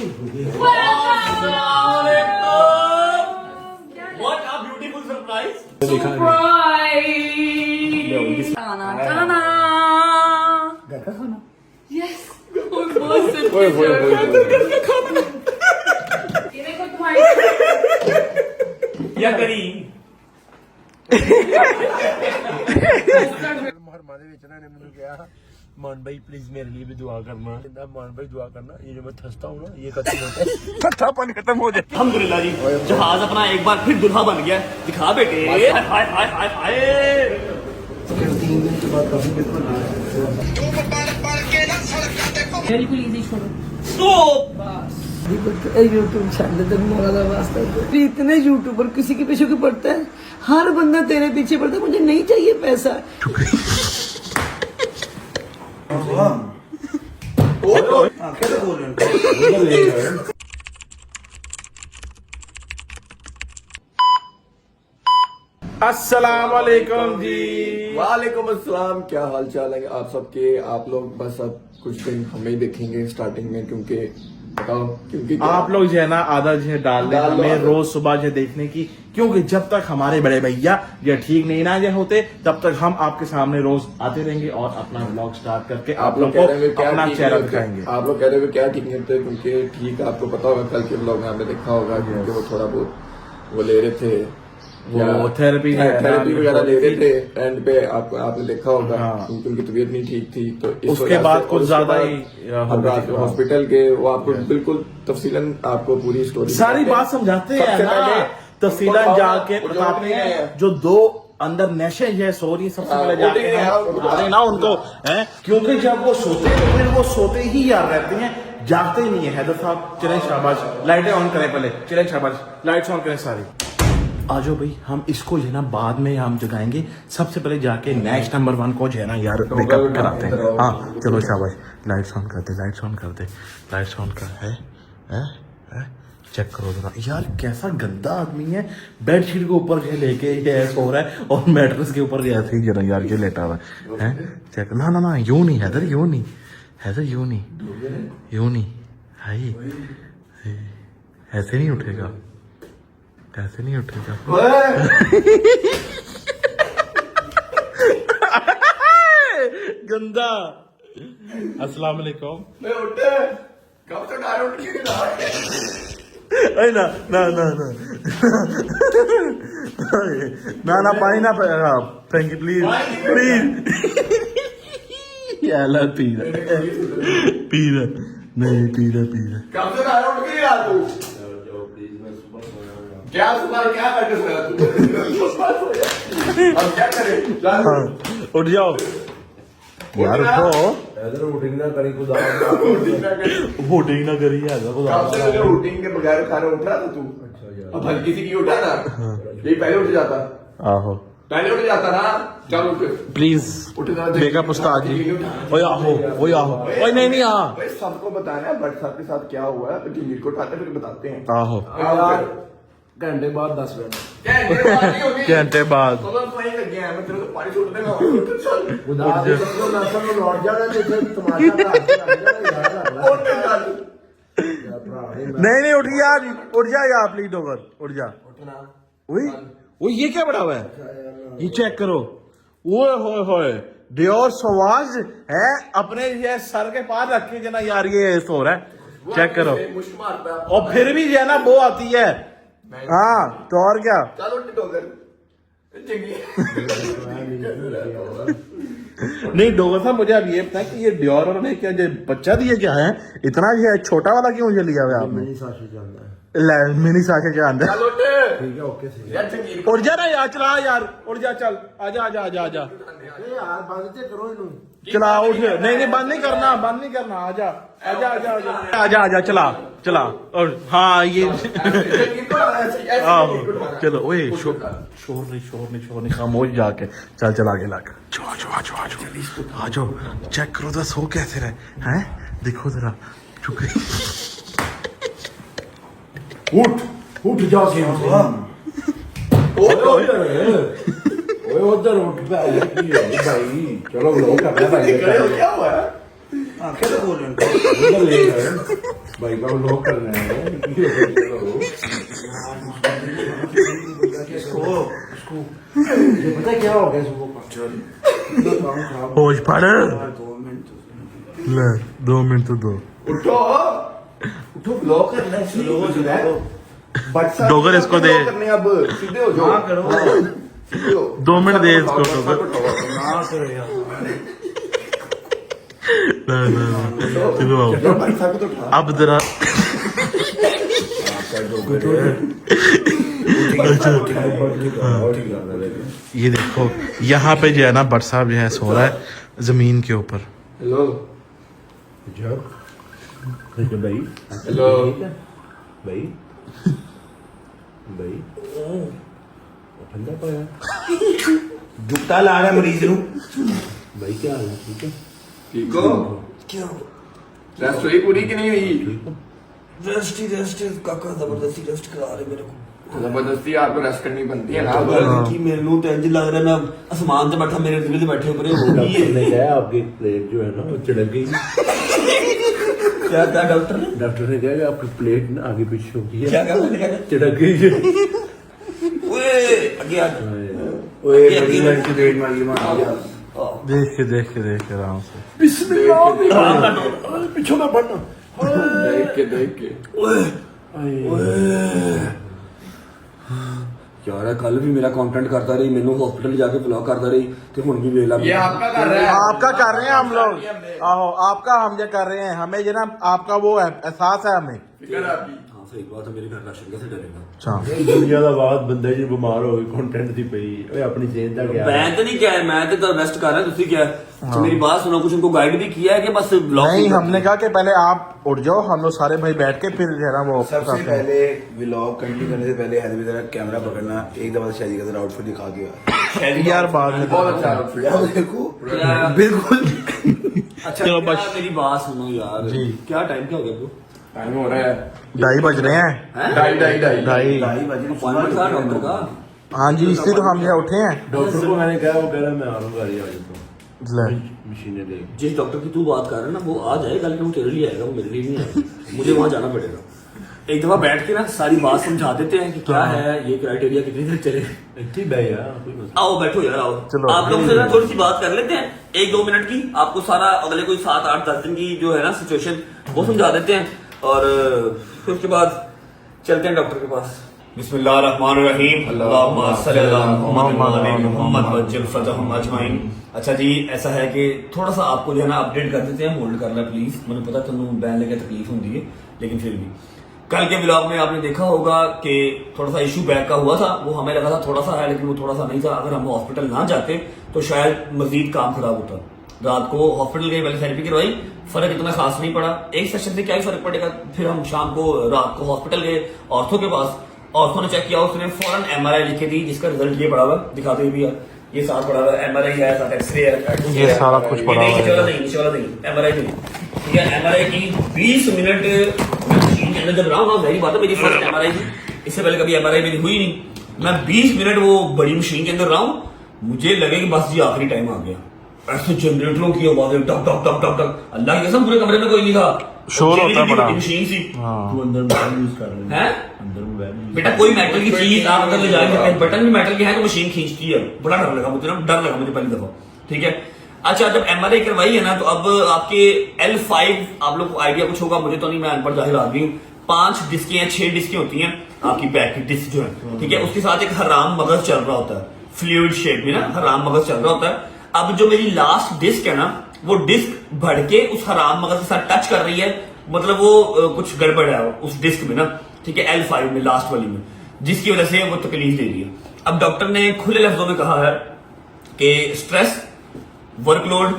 What a beautiful surprise! Surprise! Tana. Yes. ये देखो तुम्हारी या करी हमारे बेचना ने मैंने कहा मान भाई प्लीज मेरे लिए भी दुआ करना मान भाई दुआ करना ये जो मैं थसता हूँ ना ये खत्म होता है ठट्ठापन खत्म हो जाए अल्हम्दुलिल्लाह जी जहाज अपना एक बार फिर दुल्हा बन गया दिखा बेटे हाय हाय हाय हाय हाय बिल्कुल इजी छोड़ो स्टॉप यूट्यूब चैनल तो मौला वास्ता इतने यूट्यूबर किसी के पीछे क्यों पड़ता है हर बंदा तेरे पीछे पड़ता है मुझे नहीं चाहिए पैसा अस्सलाम वालेकुम जी। वालेकुम अस्सलाम। क्या हाल चाल है आप सबके। आप लोग बस अब कुछ दिन हमें ही देखेंगे स्टार्टिंग में क्योंकि बताओ क्योंकि आप लोग जो है ना आधा जो है डाल दें हमें रोज सुबह जो देखने की क्योंकि जब तक हमारे बड़े भैया ये ठीक नहीं ना जो होते तब तक हम आपके सामने रोज आते रहेंगे और अपना व्लॉग स्टार्ट करके आप लोग को अपना चेहरा दिखाएंगे। आप लोग कह रहे हो क्या ठीक नहीं होते क्योंकि ठीक आपको पता होगा कल के व्लॉग में आपने देखा होगा क्योंकि वो थोड़ा बहुत वो ले रहे थे वो थेरेपी वगैरह ले रहे थे एंड पे आपने देखा होगा क्योंकि उनकी तबीयत नहीं ठीक थी तो उसके बाद कुछ ज्यादा ही हॉस्पिटल के वो आपको बिल्कुल तफसीलन आपको पूरी स्टोरी सारी बात समझाते हैं ना तफसीलन जाके बताते हैं जो दो अंदर नशे है सो रही सबसे पहले जाके हैं ना उनको है क्योंकि जब वो सोते हैं फिर वो सोते ही यार रहते हैं जागते ही नहीं है। हैदर साहब चलें शाबाश लाइटें ऑन करें पहले चलें शाबाश लाइट्स ऑन करें सारी। आ जाओ भाई हम इसको जो है ना बाद में हम जगाएंगे सबसे पहले जाके नेक्स्ट नंबर 1 को जो है ना यार मेकअप कराते हैं। हाँ चलो शाबाश लाइट्स ऑन कर दे लाइट्स ऑन कर दे लाइट्स ऑन कर है चेक करो जरा यार कैसा गंदा आदमी है बेडशीट के ऊपर जो लेके ये सो रहा है और मैट्रेस के ऊपर ऐसे ही जरा यार ये लेटा हुआ है चेक ना ना ना यूं नहीं हैदर यूं नहीं हैदर यूं नहीं हाय ऐसे नहीं उठेगा ऐसे नहीं उठेगा गंदा। अस्सलाम वालेकुम कब तक आए उठ के ना ना ना ना ना ना पानी ना फ्रेंकी प्लीज प्लीज याला पी नहीं पी रहा कब तक आए उठ के यार तू क्या सुबह क्या बैठे अब क्या करें उठ जाओ यार उठो वोटिंग ना करी खुदा वोटिंग ना करी यार वोटिंग के बगैर खाने उठ रहा था तू अब हल्की सी की उठा ना यही पहले उठ जाता आहो पहले उठ जाता ना चल उठ प्लीज मेकअप उस्ताद जी ओए आहो ओए नहीं भाई सबको बताना है बट सबके साथ क्या हुआ है तो गिर को उठाते फिर बताते हैं आहो घंटे बाद 10 मिनट घंटे बाद तो मैं वहीं लग गया मैं तेरे को पानी छोड़ देगा चल लौट जाना नहीं उठ यार उठ जा यार प्लीज डोगर उठ जा ओए ये क्या बड़ा हुआ है ये चेक करो ओए होए डियोर सवाज है अपने ये सर के पास रख के जना यार ये सो रहा है चेक करो और फिर भी जो है ना वो आती है हाँ तो और क्या चलो नहीं डोगर साहब मुझे अब ये पता है कि ये डियोर और ने क्या बच्चा दिया क्या है इतना ये छोटा वाला क्यों मुझे लिया हुआ आपने मिनी साशे के अंदर ठीक है ओके उठ जा ना यार चला यार उठ जा चल आजा यार बंद से करो इन्हों चला उठ नहीं बंद नहीं करना आजा चला और हाँ ये चलो ओए शोर नहीं खामोश जाके चल आगे लाकर आ जाओ चेक करो तो सो कैसे रहे हैं देखो जरा चुप उठ जाके उधर उठ भाई चलो लोग क्या हुआ आंखें तो बोल भाई का लोग करना है पता क्या हो गया सुबह होश पड़ ले 2 मिनट तो दो उठो उठो ब्लॉक करना है स्लो हो जाए डोगर इसको दे। करने अब सीधे हो जाओ हाँ करो सीधे हो 2 मिनट दे इसको डोगर ना करो यार चलो आओ। भाई साहब को तो उठा अब जरा ये देखो यहाँ पे जो है ना भट्ट साहब जो है सो रहा है जमीन के ऊपर। हेलो भाई हेलो भाई भाई ठंडा पाया जुगता ला रहा मरीज नू भाई क्या हाल है ठीक है ठीक हो क्या रेस्ट हुई पूरी कि नहीं हुई रेस्ट काका जबरदस्ती रेस्ट करा रहे मेरे को जबरदस्ती आपको रेस्ट करनी बनती है ना अब कि मेरे को तो इंज लग रहा है मैं आसमान से बैठा मेरे दिल से बैठे ऊपर हो गई डॉक्टर ने है कहा आपकी प्लेट जो है ना वो चढ़क गई क्या क्या डॉक्टर ने डॉक्टर ने कहा कि आपकी प्लेट ना आगे पीछे हो गई है क्या क्या चढ़क गई है ओए आगे आ ओए बड़ी लड़की डेढ़ मारी मार देख के आराम से। पीछे ना बढ़ना देख के यार कल भी मेरा कंटेंट करता रही मैंने हॉस्पिटल जाके ब्लॉग करता रही तो हुन भी वेला ये आपका कर रहा है आपका कर रहे हैं हम लोग आहो आपका हम जो कर रहे हैं हमें जो ना आपका वो है एहसास है हमें। फिक्र है आपकी हां सही बात है मेरे घर राशन कैसे डरेगा अच्छा दुनिया ਦਾ ਬਾਤ ਬੰਦੇ ਜੀ ਬਿਮਾਰ ਹੋ ਗਏ ਕੰਟੈਂਟ ਦੀ ਪਈ ਓਏ ਆਪਣੀ ਸਿਹਤ ਦਾ क्या मैं तो नहीं क्या है, मैं तो रेस्ट कर रहा है, तुसी क्या है? तो मेरी बात सुनो, कुछ उनको गाइड भी किया है कि बस ब्लॉग नहीं हमने कहा कि पहले आप उठ जाओ हम लोग सारे भाई बैठ के फिर जो है ना वो सबसे करते हैं। पहले व्लॉग कंटिन्यू करने से पहले हैदर जरा कैमरा पकड़ना एक दफा शादी का जरा आउटफिट दिखा के यार बाद में बहुत अच्छा outfit है। यार देखो क्या- बिल्कुल अच्छा चलो क्या बस। मेरी बात सुनो यार जी। क्या टाइम क्या हो गया ब्रो? टाइम हो रहा है 2:30 बज रहे हैं ढाई 2:30 अपॉइंटमेंट था डॉक्टर का? हाँ जी इसलिए तो हम यहाँ उठे हैं। डॉक्टर को मैंने कहा वो कह रहा मैं आ रहा हूँ गाड़ी आ जाता हूँ ले मशीनें ले जिस डॉक्टर की तू बात कर रहा है ना वो आ जाएगा, लेकिन वो तेरे लिए आएगा, वो मेरे लिए नहीं आएगा। मुझे वहां जाना पड़ेगा। एक दफा बैठ के ना सारी बात समझा देते हैं कि क्या है ये क्राइटेरिया, कितनी देर चले। इतनी बह यार कोई मसला आओ बैठो यार आओ, चलो। आप लोग से ना थोड़ी सी बात कर लेते हैं 1-2 मिनट की। आपको सारा अगले कोई 7-8-10 दिन की जो है ना सिचुएशन वो समझा देते हैं और फिर उसके बाद चलते हैं डॉक्टर के पास। बिस्मिल्लाहिर्रहमानिर्रहीम, अल्लाहुम्मा सल्ली अला मुहम्मद वज्जिल फतहम अजमाइन। अच्छा जी, ऐसा है कि थोड़ा सा आपको जो है ना अपडेट कर देते हैं, होल्ड करना प्लीज। मुझे पता तुम बैन लगे तकलीफ होती है, लेकिन फिर भी कल के ब्लॉग में आपने देखा होगा कि थोड़ा सा इशू बैक का हुआ था। वो हमें लगा था थोड़ा सा है, लेकिन वो थोड़ा सा नहीं था। अगर हम हॉस्पिटल ना जाते तो शायद मजीद काम खराब होता। रात को हॉस्पिटल गए, पहले थेरेपी करवाई, फर्क इतना खास नहीं पड़ा। एक सेशन से क्या ही फर्क पड़ेगा। फिर हम शाम को रात को हॉस्पिटल गए ऑर्थो के पास, ऑर्थो ने चेक किया, उसने फौरन MRI लिखे दी, जिसका रिजल्ट ये पड़ा हुआ है, दिखाते हुए भी यार ये साथ पड़ा हुआ है, MRI है, साथ एक्सरे है, ये सारा कुछ पड़ा हुआ है। नीचे वाला नहीं, MRI नहीं, ठीक है। MRI की 20 मिनट मशीन के अंदर जब रहा हूँ, वही बात है, मेरी फर्स्ट MRI थी, इससे पहले कभी MRI मेरी हुई नहीं। मैं 20 मिनट वो बड़ी मशीन के अंदर रहा हूँ, मुझे लगे कि बस जी आखिरी टाइम आ गया। ऐसे जनरेटरों की आवाजें टक टक टक टक टक, अल्लाह की कसम पूरे कमरे में कोई नहीं था, शोर होता बड़ा। मशीन सी तू अंदर मोबाइल यूज कर रहे है। अंदर मोबाइल बेटा कोई मेटल की चीज आप अगर ले जाएंगे, बटन भी मेटल के हैं तो मशीन खींचती है। बड़ा डर लगा मुझे ना, डर लगा मुझे पहली दफा, ठीक है। अच्छा, जब MRI करवाई है ना, तो अब आपके L5 आप लोग को आइडिया कुछ होगा, मुझे तो नहीं, मैं अनपढ़ जाहिल आदमी हूँ। 5 डिस्कें या 6 डिस्कें होती हैं आपकी बैक की डिस्क जो है, ठीक है। उसके साथ एक हराम मगज चल रहा होता है, फ्लूइड शेप में ना हराम मगज चल रहा होता है। अब जो मेरी लास्ट डिस्क है ना, वो डिस्क बढ़ के उस हराम मगज के साथ टच कर रही है, मतलब वो कुछ गड़बड़ है उस डिस्क में ना, ठीक है, L5 में, लास्ट वाली में, जिसकी वजह से वो तकलीफ दे रही है। अब डॉक्टर ने खुले लफ्जों में कहा है कि स्ट्रेस, वर्कलोड,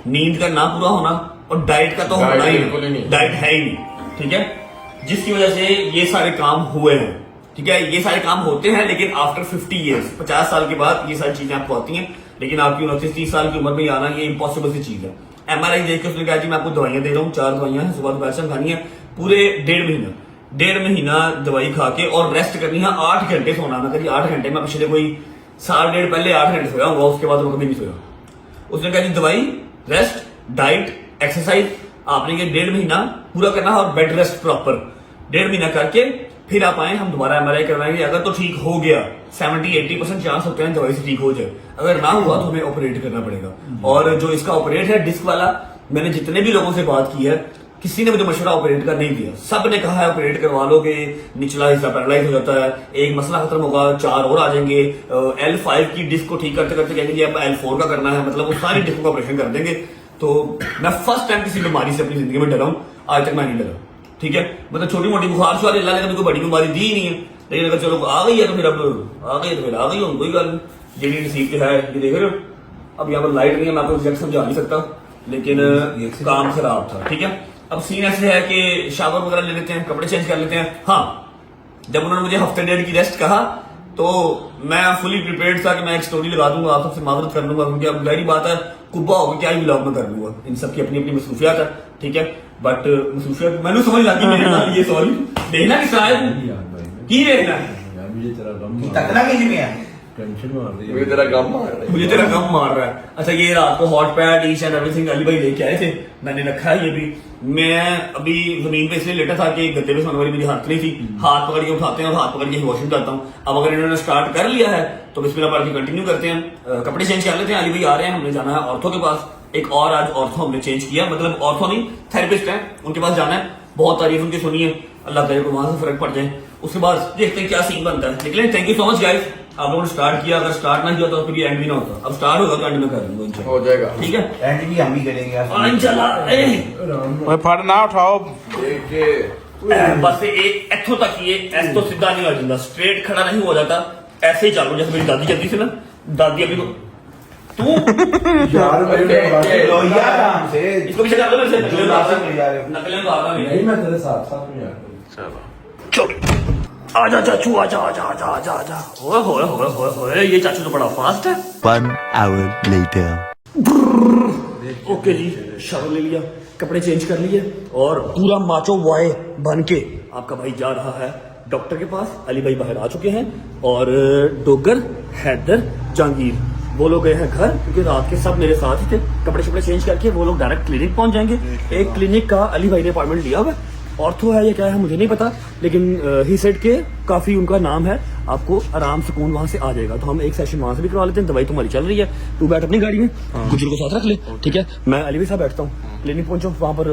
नींद का ना पूरा होना और डाइट का तो होना ही नहीं, डाइट है ही नहीं, ठीक है, जिसकी वजह से ये सारे काम हुए हैं, ठीक है। ये सारे काम होते हैं, लेकिन आफ्टर 50 ईयर्स, 50 साल के बाद ये सारी चीजें आपको आती हैं, लेकिन आपकी 29-30 साल की उम्र में आना ये इम्पॉसिबल सी चीज है। MRI देख के उसने कहा जी मैं आपको दवाइयां दे रहा हूँ, 4 दवाइयां हैं, सुबह दोपहर शाम खानी है, पूरे 1.5 महीना दवाई खा के, और रेस्ट करनी है, 8 घंटे सोना। मैं कभी 8 घंटे, मैं पिछले कोई 1.5 पहले 8 घंटे सोया होगा, उसके बाद मैं कभी नहीं सोया। उसने कहा जी दवाई, रेस्ट, डाइट, एक्सरसाइज, आपने ये 1.5 महीना पूरा करना है और बेड रेस्ट प्रॉपर 1.5 महीना करके फिर आप आए, हम दोबारा एमआरआई करवाएंगे। अगर तो ठीक हो गया 70-80% चांस होते हैं दवाई से ठीक हो जाए, अगर ना हुआ तो हमें ऑपरेट करना पड़ेगा। और जो इसका ऑपरेट है डिस्क वाला, मैंने जितने भी लोगों से बात की है किसी ने मुझे मशवरा ऑपरेट का नहीं दिया, सब ने कहा है ऑपरेट करवा लोगे, निचला हिस्सा पैरालाइज हो जाता है, एक मसला खत्म होगा, 4 और आ जाएंगे। L5 की डिस्क को ठीक करते करते कहेंगे जी अब L4 का करना है, मतलब वो सारी डिस्क का ऑपरेशन कर देंगे। तो मैं फर्स्ट टाइम किसी बीमारी से अपनी जिंदगी में डरा हूं, आज तक मैं नहीं डरा। ठीक है, मतलब छोटी मोटी बुखार शुरू अल्लाह ने कभी कोई बड़ी बीमारी दी ही नहीं है, लेकिन अगर चलो आ गई है तो फिर अब आ गई तो फिर आ गई हो, कोई गल नहीं। जेडी नसीब के है, ये देख रहे हो। अब यहाँ पर लाइट नहीं है, मैं आपको एग्जैक्ट समझा नहीं सकता, लेकिन काम खराब था। ठीक है, अब सीन ऐसे है कि शावर वगैरह ले लेते हैं, कपड़े चेंज कर लेते हैं। हाँ, जब उन्होंने मुझे हफ्ते 1.5 की रेस्ट कहा तो मैं फुली प्रिपेयर्ड था कि मैं एक स्टोरी लगा दूंगा, आप सबसे माजरत कर लूंगा, क्योंकि अब गहरी बात है कुब्बा होगा क्या ही ब्लॉग में कर लूंगा, इन सबकी अपनी अपनी मसरूफियात है। ठीक है, बट मसरूफियात मैंने समझ लगी मेरे नाल ये सॉरी देखना कि शायद की देखना तकना किसी में है मुझे तेरा गम मार रहा है। मुझे तेरा गम मार रहा है। अच्छा, ये रात को hot pad each and everything Ali भाई लेके आए थे, मैंने रखा है ये भी। मैं अभी जमीन पे इसलिए लेटा था कि गद्दे पे सोने वाली मेरी हाथ नहीं थी, हाथ पकड़ के उठाते हैं और हाथ पकड़ के वॉशरूम जाता हूँ। अब अगर इन्होंने स्टार्ट कर लिया है तो बिस्मिल्लाह पढ़ के कंटिन्यू करते हैं, कपड़े चेंज कर लेते हैं। अली भाई आ रहे हैं, हमने जाना है ऑर्थो के पास। एक और आज ऑर्थो हमने चेंज किया, मतलब ऑर्थो नहीं थेरेपिस्ट है, उनके पास जाना है। बहुत तारीफ उनकी सुनी है, अल्लाह करे को वहां से फर्क पड़ जाए। उसके बाद देखते हैं क्या सीन बनता है। निकले, thank you so much guys, आप लोगों ने स्टार्ट किया, अगर स्टार्ट ना किया तो फिर ये एंड भी ना होता। अब स्टार्ट होगा तो एंड में कर दूंगा इंशाल्लाह, हो जाएगा। ठीक है एंड भी हम ही करेंगे ओए फड़ ना उठाओ देख के बस एक इथों तक ये ऐसे तो सीधा नहीं हो जाता, स्ट्रेट खड़ा नहीं हो जाता, ऐसे ही चालू जैसे मेरी दादी चलती थी ना। दादी अभी तो तू यार लोहिया आराम से इसको पीछे कर दो मेरे से, नकलें उतारता ले जा रहे हो। नकलें उतारता नहीं। मैं तेरे साथ साथ में यार चलो आजा चाचू, आजा आजा आजा आजा आजा। ओए होए होए होए होए, ये चाचू तो बड़ा फास्ट है। 1 hour later. ओके जी, शावर ले लिया, कपड़े चेंज कर लिए और पूरा माचो बॉय बन के आपका भाई जा रहा है डॉक्टर के पास। अली भाई बाहर आ चुके हैं और डोगर, हैदर, जहांगीर वो लोग गए हैं घर, क्योंकि रात के सब मेरे साथ ही थे। कपड़े शपड़े चेंज करके वो लोग डायरेक्ट क्लिनिक पहुंच जाएंगे। एक क्लिनिक का अली भाई ने अपॉइंटमेंट लिया हुआ है, ऑर्थो है या क्या है मुझे नहीं पता, लेकिन ही सेड के काफी उनका नाम है, आपको आराम सुकून वहां से आ जाएगा। तो हम एक सेशन वहां से भी करवा लेते हैं। दवाई तुम्हारी चल रही है, तू बैठ अपनी गाड़ी में, गुजर को साथ रख ले। ठीक है, मैं अली भाई साहब बैठता हूँ, क्लिनिक पहुंचो, वहां पर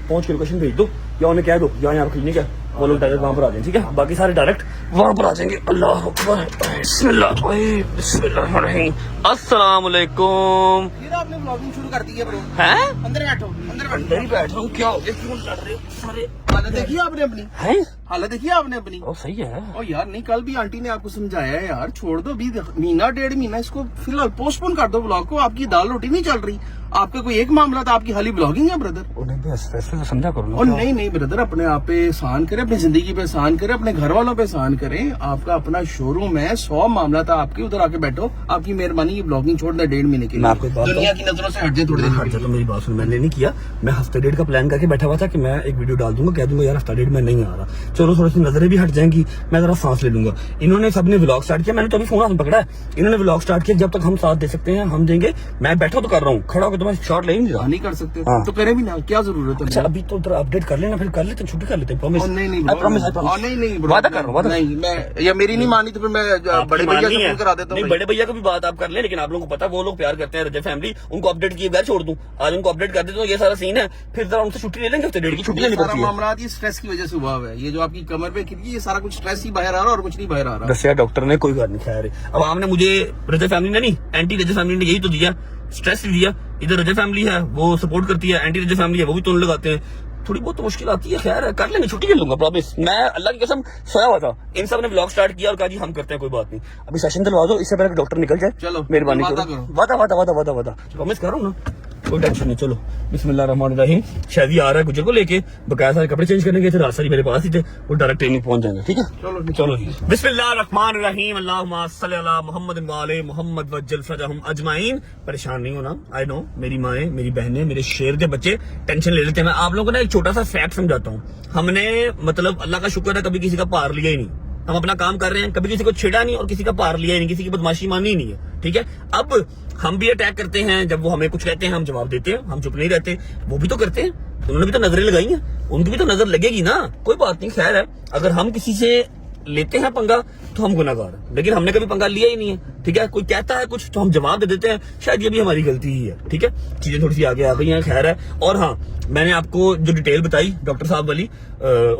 पहुंच के लोकेशन भेज दो या उन्हें कह दो यहाँ क्लिनिक है, वो लोग डायरेक्ट वहां पर आ जाए। ठीक है, बाकी सारे डायरेक्ट वहां पर आ जाएंगे। अल्लाह अकबर, बिस्मिल्लाह बिस्मिल्लाहिर्रहमानिर्रहीम, अस्सलाम वालेकुम। फिर आपने ब्लॉगिंग शुरू कर दी है ब्रो। हैं अंदर बैठो, अंदर बैठो। अंदर ही बैठ रहा हूँ, क्या हो गया, क्यों लड़ रहे हो सारे? हालत देखी आपने अपनी, हैं हालत देखी आपने अपनी। ओ सही है। ओ यार नहीं, कल भी आंटी ने आपको समझाया है यार, छोड़ दो अभी महीना 1.5 महीना इसको फिलहाल पोस्टपोन कर दो ब्लॉग को। आपकी दाल रोटी नहीं चल रही, आपका कोई एक मामला था, आपकी खाली ब्लॉगिंग है ब्रदर। उन्हें समझा करो और नहीं नहीं ब्रदर, अपने आप पे एहसान करें, अपनी जिंदगी पे एहसान करें, अपने घर वालों पे एहसान करें। आपका अपना शोरूम है, 100 मामला था आपके, उधर आके बैठो। आपकी मेहरबानी ये ब्लॉगिंग छोड़ दे 1.5 महीने के मैं आपको एक बात लिए, दुनिया की नजरों से हट जाए थोड़ी हट जा। तो मेरी बात सुन, मैंने नहीं किया, मैं हफ्ते 1.5 का प्लान करके बैठा हुआ था कि मैं एक वीडियो डाल दूंगा, कह दूंगा यार हफ्ता 1.5 में नहीं आ रहा, चलो थोड़ी सी नजरें भी हट जाएंगी, मैं जरा सांस ले लूंगा। इन्होंने सबने व्लॉग स्टार्ट किया, मैंने तो अभी फोन हाथ में पकड़ा है, इन्होंने व्लॉग स्टार्ट किया। जब तक हम साथ दे सकते हैं हम देंगे, मैं बैठा तो कर रहा हूँ, खड़ा होकर तो मैं शॉट ले नहीं रहा। नहीं कर सकते हाँ। तो करें भी ना, क्या जरूरत है। अच्छा अभी तो उधर अपडेट कर लेना, फिर कर लेते हैं, छुट्टी कर लेते हैं, प्रॉमिस। नहीं नहीं I promise, I promise। नहीं नहीं bro, वादा कर रहा हूँ, वादा नहीं, मैं या मेरी नहीं मानी तो फिर मैं बड़े भैया से फोन करा देता हूँ। नहीं, बड़े भैया को भी बात आप कर ले, लेकिन आप लोगों को पता वो लोग प्यार करते हैं, रजब फैमिली, उनको अपडेट किए बगैर छोड़ दूं। आज उनको अपडेट कर दे तो ये सारा सीन है, फिर जरा उनसे छुट्टी ले लेंगे, हफ्ते 1.5 की छुट्टी लेनी सारा पड़ती है। मामला ये स्ट्रेस की वजह से हुआ है, ये जो आपकी कमर पे खिड़की, ये सारा कुछ स्ट्रेस ही बाहर आ रहा है और कुछ नहीं बाहर आ रहा। दसिया डॉक्टर ने, कोई बात नहीं, खैर। अब आपने मुझे रजब फैमिली ने नहीं, एंटी रजब फैमिली ने यही तो दिया, स्ट्रेस ही दिया। इधर रजब फैमिली है वो सपोर्ट करती है, एंटी रजब फैमिली है वो भी तो लगाते हैं, थोड़ी बहुत तो मुश्किल आती है, खैर कर लेंगे, छुट्टी कर लूंगा, प्रॉमिस। मैं अल्लाह की कसम सोया हुआ था, इन सब ने ब्लॉग स्टार्ट किया और कहा जी हम करते हैं, कोई बात नहीं, अभी सेशन दिलवा दो, इससे पहले डॉक्टर निकल जाए। चलो, मेहरबानी वादा करो, करो। वादा वादा वादा वादा वादा, प्रॉमिस कर रहा हूँ ना, कोई टेंशन नहीं। चलो बिस्मिल्लाहिर्रहमानिर्रहीम, शादी आ रहा है गुजर को लेके, बकाया सारे कपड़े चेंज करने गए थे, रात सारी मेरे पास ही थे, वो डायरेक्ट ट्रेनिंग पहुंच जाएंगे। ठीक है, चलो चलो बिस्मिल्लाहिर्रहमानिर्रहीम, अल्लाहुम्मा सल्ली अला मोहम्मद व आले मोहम्मद वज्जल फरजहुम अजमाइन। परेशान नहीं होना, आई नो, मेरी माएँ, मेरी बहनें, मेरे शेर के बच्चे टेंशन ले लेते हैं। मैं आप लोगों को ना एक छोटा सा फैक्ट समझाता हूँ। हमने मतलब अल्लाह का शुक्र है कभी किसी का पार लिया ही नहीं, हम अपना काम कर रहे हैं, कभी किसी को छेड़ा नहीं और किसी का पार लिया ही नहीं, किसी की बदमाशी मानी ही नहीं है। ठीक है, अब हम भी अटैक करते हैं, जब वो हमें कुछ कहते हैं हम जवाब देते हैं, हम चुप नहीं रहते। वो भी तो करते हैं, उन्होंने भी तो नजरें लगाई हैं, उनकी भी तो नजर लगेगी ना। कोई बात नहीं, खैर है। अगर हम किसी से लेते हैं पंगा तो हम गुनाहगार हैं, लेकिन हमने कभी पंगा लिया ही नहीं है। ठीक है, कोई कहता है कुछ तो हम जवाब दे देते हैं, शायद ये भी हमारी गलती ही है। ठीक है, चीजें थोड़ी सी आगे आ गई हैं, खैर है। और हाँ, मैंने आपको जो डिटेल बताई डॉक्टर साहब वाली,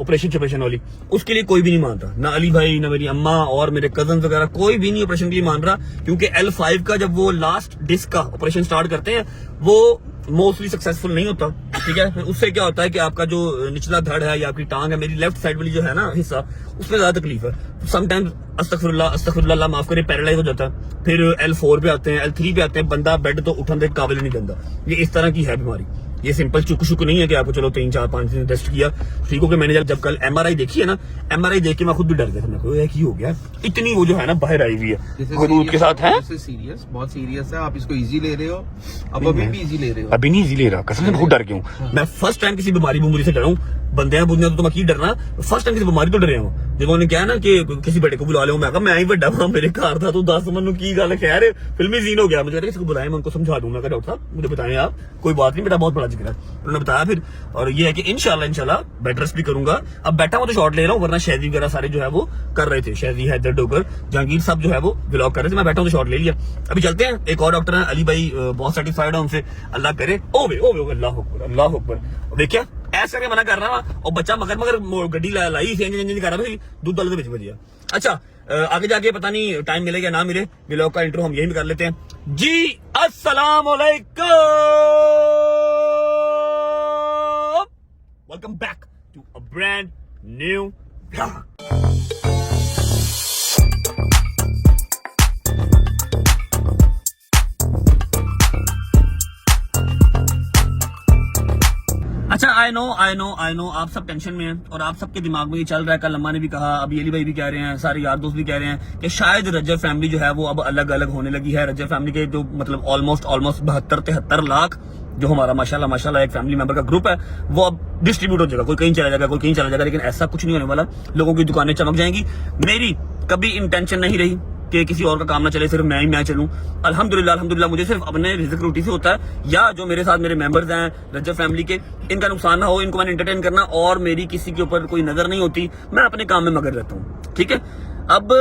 ऑपरेशन वाली, उसके लिए कोई भी नहीं मान रहा, ना अली भाई, ना मेरी अम्मा और मेरे कजन वगैरह, कोई भी नहीं ऑपरेशन के लिए मान रहा। क्योंकि L5 का जब वो लास्ट डिस्क का ऑपरेशन स्टार्ट करते हैं, वो मोस्टली सक्सेसफुल नहीं होता। ठीक है, फिर उससे क्या होता है कि आपका जो निचला धड़ है या आपकी टांग है, मेरी लेफ्ट साइड वाली जो है ना हिस्सा, उसमें ज्यादा तकलीफ है। समटाइम्स अस्तगफिरुल्लाह माफ करे, पैरालाइज हो जाता है। फिर L4 पे आते हैं, L3 पे आते हैं, बंदा बेड तो उठने के काबिल नहीं बनता। ये इस तरह की है बीमारी। ये सिंपल चुक नहीं है कि आपको चलो 3, 4, 5 दिन टेस्ट किया ठीक हो गया। मैंने जब कल MRI देखी है ना, MRI देख के मैं खुद भी डर गया था। मैं को की हो गया, इतनी वो जो है ना बाहर आई हुई है दूध के साथ है। सीरियस, बहुत सीरियस है। आप इसको इजी ले रहे हो, अब अभी भी इजी ले रहे हो। अभी नहीं इजी ले रहा, कसम से बहुत डर गया हूँ मैं। फर्स्ट टाइम किसी बीमारी से डरा हूँ। बंदे बुंदिया तो मैं की डरना, फर्स्ट टाइम किसी बीमारी तो डरे हूँ। जब उन्होंने कहा ना कि किसी बड़े को बुला लो, मैं कहा मैं ही बड़ा वहां मेरे घर था, तो 10 मनु की गल खैर फिल्मी सीन हो गया। मुझे किसी को बुलाया, मैं उनको समझा दूंगा। डॉक्टर साहब मुझे बताएं आप, कोई बात नहीं, बेटा बहुत बड़ा जिक्र है। उन्होंने बताया फिर, और ये है कि इंशाल्लाह बेड रेस्ट भी करूंगा। अब बैठा हुआ तो शॉट ले रहा हूँ, वरना शहजी वगैरह सारे जो है वो कर रहे थे, शहजी हैदर डोगर जहांगीर साहब जो है वो व्लॉग कर रहे थे, मैं बैठा हूँ तो शॉट ले लिया। अभी चलते हैं, एक और डॉक्टर है अली भाई, बहुत सेटिस्फाइड है उनसे, अल्लाह करे। ओवे अल्लाह अकबर। देखिए ऐसा करके मना कर रहा था, और बच्चा मगर गड्डी लाई इंजन कर रहा था, दूध वाले तो बच गया। अच्छा, आगे जाके पता नहीं टाइम मिले या ना मिले, व्लॉग का इंट्रो हम यही भी कर लेते हैं जी। अस्सलाम वालेकुम, welcome back to a brand new vlog. अच्छा, आई नो आप सब टेंशन में हैं और आप सबके दिमाग में ये चल रहा है। कल अम्मा ने भी कहा, अभी अली भाई भी कह रहे हैं, सारे यार दोस्त भी कह रहे हैं कि शायद रजब फैमिली जो है वो अब अलग अलग होने लगी है। रजब फैमिली के जो मतलब ऑलमोस्ट 72-73 लाख जो हमारा माशाल्लाह एक फैमिली मेंबर का ग्रुप है, वो अब डिस्ट्रीब्यूट हो जाएगा। कोई कहीं चला जाएगा, कोई कहीं चला जाएगा, लेकिन ऐसा कुछ नहीं होने वाला। लोगों की दुकानें चमक जाएंगी। मेरी कभी इंटेंशन नहीं रही कि किसी और का काम ना चले, सिर्फ मैं चलूं। अल्हम्दुलिल्लाह मुझे सिर्फ अपने रिज़्क रोटी से होता है, या जो मेरे साथ मेरे मेंबर्स हैं रजब फैमिली के, इनका नुकसान ना हो, इनको मैंने एंटरटेन करना, और मेरी किसी के ऊपर कोई नजर नहीं होती। मैं अपने काम में मगन रहता हूँ। ठीक है, अब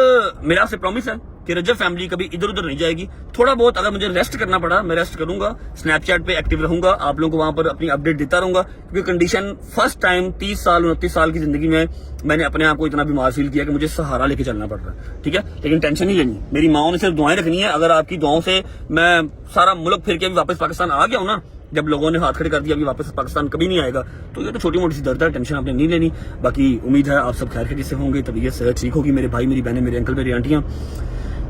मेरा आपसे प्रॉमिस है कि रजब फैमिली कभी इधर उधर नहीं जाएगी। थोड़ा बहुत अगर मुझे रेस्ट करना पड़ा, मैं रेस्ट करूंगा, स्नैपचैट पे एक्टिव रहूंगा, आप लोगों को वहां पर अपनी अपडेट देता रहूंगा। क्योंकि कंडीशन फर्स्ट टाइम 30-29 साल की जिंदगी में मैंने अपने आप को इतना बीमार फील किया कि मुझे सहारा लेके चलना पड़ रहा है। ठीक है, लेकिन टेंशन नहीं लेनी, मेरी माओ ने सिर्फ दुआएं रखनी है। अगर आपकी दुआओं से मैं सारा मुल्क फिर के भी वापस पाकिस्तान आ गया हूं ना, जब लोगों ने हाथ खड़े कर दिया अभी वापस पाकिस्तान कभी नहीं आएगा, तो ये तो छोटी मोटी सी दर्द है, टेंशन आपने नहीं लेनी। बाकी उम्मीद है आप सब खैर खैरियत से होंगे, तबीयत सेहत ठीक होगी। मेरे भाई, मेरी बहनें, मेरे अंकल, मेरी आंटियां,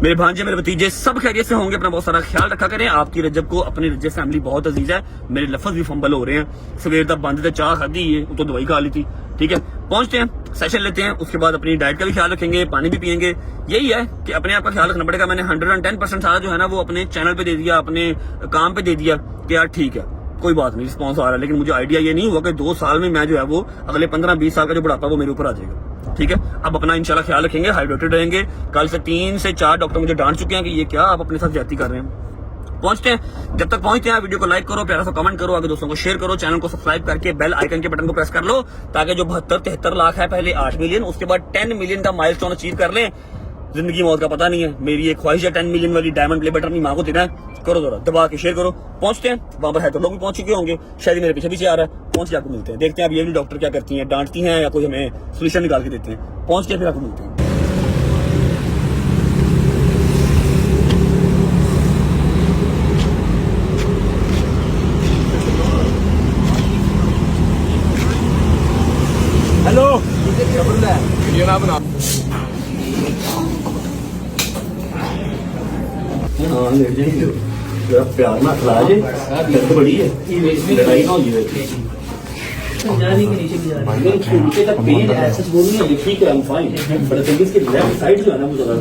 मेरे भांजे, मेरे भतीजे सब खैरियत से होंगे। अपना बहुत सारा ख्याल रखा करें। आपकी रजब को अपनी रजब फैमिली बहुत अजीज है। मेरे लफ्ज भी फंबल हो रहे हैं, सवेर तक बंद थे, चाह खादी है, तो दवाई खा ली थी। ठीक है, पहुंचते हैं, सेशन लेते हैं, उसके बाद अपनी डाइट का भी ख्याल रखेंगे, पानी भी पियेंगे। यही है कि अपने आप का ख्याल रखना पड़ेगा। मैंने 110% सारा जो है ना वो अपने चैनल पे दे दिया, अपने काम पे दे दिया कि यार ठीक है कोई बात नहीं, रिस्पॉन्स आ रहा है। लेकिन मुझे आइडिया ये नहीं हुआ कि 2 साल में मैं जो है वो अगले 15-20 साल का जो बुढ़ापा वो मेरे ऊपर आ जाएगा। ठीक है, अब अपना इंशाल्लाह ख्याल रखेंगे, हाइड्रेटेड रहेंगे। कल से 3 से 4 डॉक्टर मुझे डांट चुके हैं कि ये क्या आप अपने साथ ज्यादती कर रहे हैं। पहुंचते हैं, जब तक पहुंचते हैं वीडियो को लाइक करो, प्यारा सा कमेंट करो, आगे दोस्तों को शेयर करो, चैनल को सब्सक्राइब करके बेल आइकन के बटन को प्रेस कर लो, ताकि जो 72-73 लाख है, पहले 8 मिलियन, उसके बाद 10 मिलियन का माइलस्टोन अचीव कर लें। जिंदगी मौत का पता नहीं है, मेरी एक ख्वाहिश है 10 मिलियन वाली डायमंड प्ले बटन अपनी मां को देना है। करो जरा दबा के शेयर करो। पहुंचते हैं, वहां पर है तो लोग भी पहुंच चुके होंगे, शायद मेरे पीछे आ रहा है। पहुंच के आपको मिलते हैं, देखते हैं अब ये भी डॉक्टर क्या करती हैं, डांटती हैं या कोई हमें सोल्यूशन निकाल के देते हैं। पहुंच के फिर आपको मिलते हैं। हेलो, वीडियो ना बना। हाँ, जरा प्यार ना खिला जे, दर्द बड़ी है, लड़ाई ना हो जाए। नीचे का पेन ऐसा बोल नहीं है, ठीक है, I am fine, but thing इसके लेफ्ट साइड जो है ना वो ज्यादा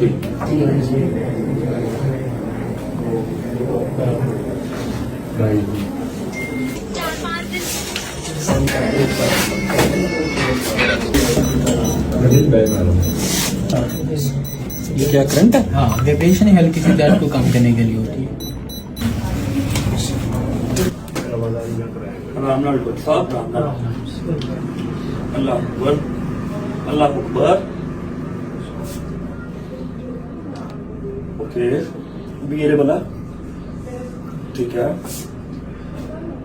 ये क्या करंट है? हाँ, वाइब्रेशन है हल्की सी, दर्द को कम करने के लिए होती है। आराम नाल डॉक्टर साहब, आराम नाल। अल्लाह अकबर, अल्लाह अकबर। ओके, अभी ये वाला ठीक है।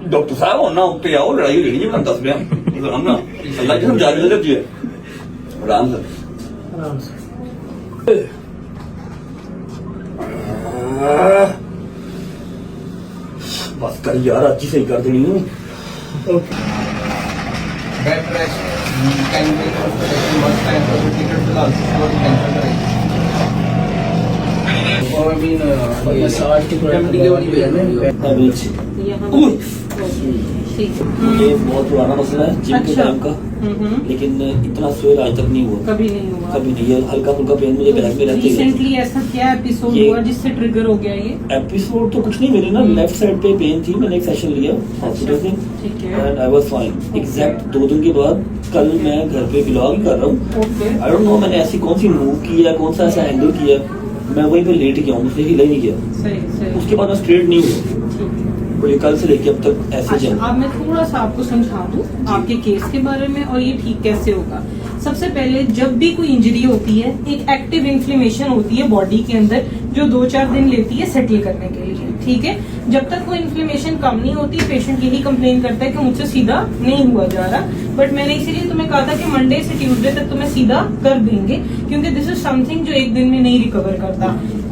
डॉक्टर साहब हो ना उत्ते आओ, लड़ाई हो जानी है, दस रहा आराम ना। अल्लाह की समझा दे जी, आराम से। बस कर यार, आज ही सही कर देनी है। Bed rest can be comfortable must time for ticket फिलहाल और कैंसिल करें। और आई मीन ये 60 की एमडी के वाली है ना, ये बहुत पुराना मसला है जिम के टाइम का, लेकिन इतना स्वेल आज तक नहीं हुआ, कभी नहीं हुआ। कभी नहीं। ये हल्का फुल्का पेन मुझे बैक में रहते हैं। रिसेंटली ऐसा क्या एपिसोड ये- हुआ जिससे ट्रिगर हो गया ये? एपिसोड तो कुछ नहीं, मेरे ना लेफ्ट साइड पे पेन थी, मैंने एक सेशन लिया हॉस्पिटल से ठीक है। And I was fine. Exact 2 दिन के बाद कल मैं घर पे व्लॉग कर रहा हूँ। ओके। आई डोंट नो मैंने ऐसी कौन सी मूव की है, कौन सा ऐसा एंगल किया, मैं वहीं पे लेट गया हूँ, मुझसे हिला ही नहीं गया। सही सही। उसके बाद मैं स्ट्रेट नहीं हुआ, ठीक है। और ये कल से लेके अब तक ऐसे अच्छा, चल। अब मैं थोड़ा सा आपको समझा दूं आपके केस के बारे में और ये ठीक कैसे होगा। सबसे पहले जब भी कोई इंजरी होती है, एक एक्टिव इन्फ्लेमेशन होती है बॉडी के अंदर जो 2-4 दिन लेती है सेटल करने के लिए, ठीक है। जब तक वो इन्फ्लेमेशन कम नहीं होती, पेशेंट यही कंप्लेन करता है कि मुझसे सीधा नहीं हुआ जा रहा। बट मैंने इसीलिए तुम्हें कहा था कि मंडे से ट्यूसडे तक तुम्हें सीधा कर देंगे, क्योंकि दिस इज समथिंग जो एक दिन में नहीं रिकवर करता।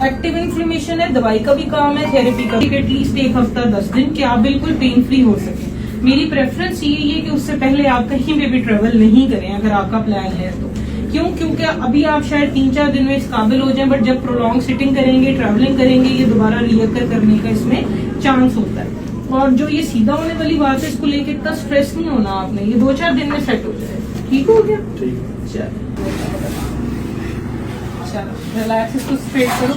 एक्टिव इन्फ्लेमेशन है, दवाई का भी काम है, थेरेपी का भी, एटलीस्ट 1 हफ्ता 10 दिन कि आप बिल्कुल पेन फ्री हो सके। मेरी प्रेफरेंस यही है कि उससे पहले आप कहीं पे भी ट्रेवल नहीं करें अगर आपका प्लान है तो। क्यों? क्योंकि अभी आप शायद 3-4 दिन में इस काबिल हो जाएं, बट जब प्रोलॉन्ग सिटिंग करेंगे, ट्रैवलिंग करेंगे, ये दोबारा रियकर करने का इसमें चांस होता है। और जो ये सीधा होने वाली बात है, इसको लेके इतना स्ट्रेस नहीं होना आपने, ये 2-4 दिन में सेट हो जाए। ठीक हो गया? चलो रिलैक्स, इसको स्ट्रेट करो।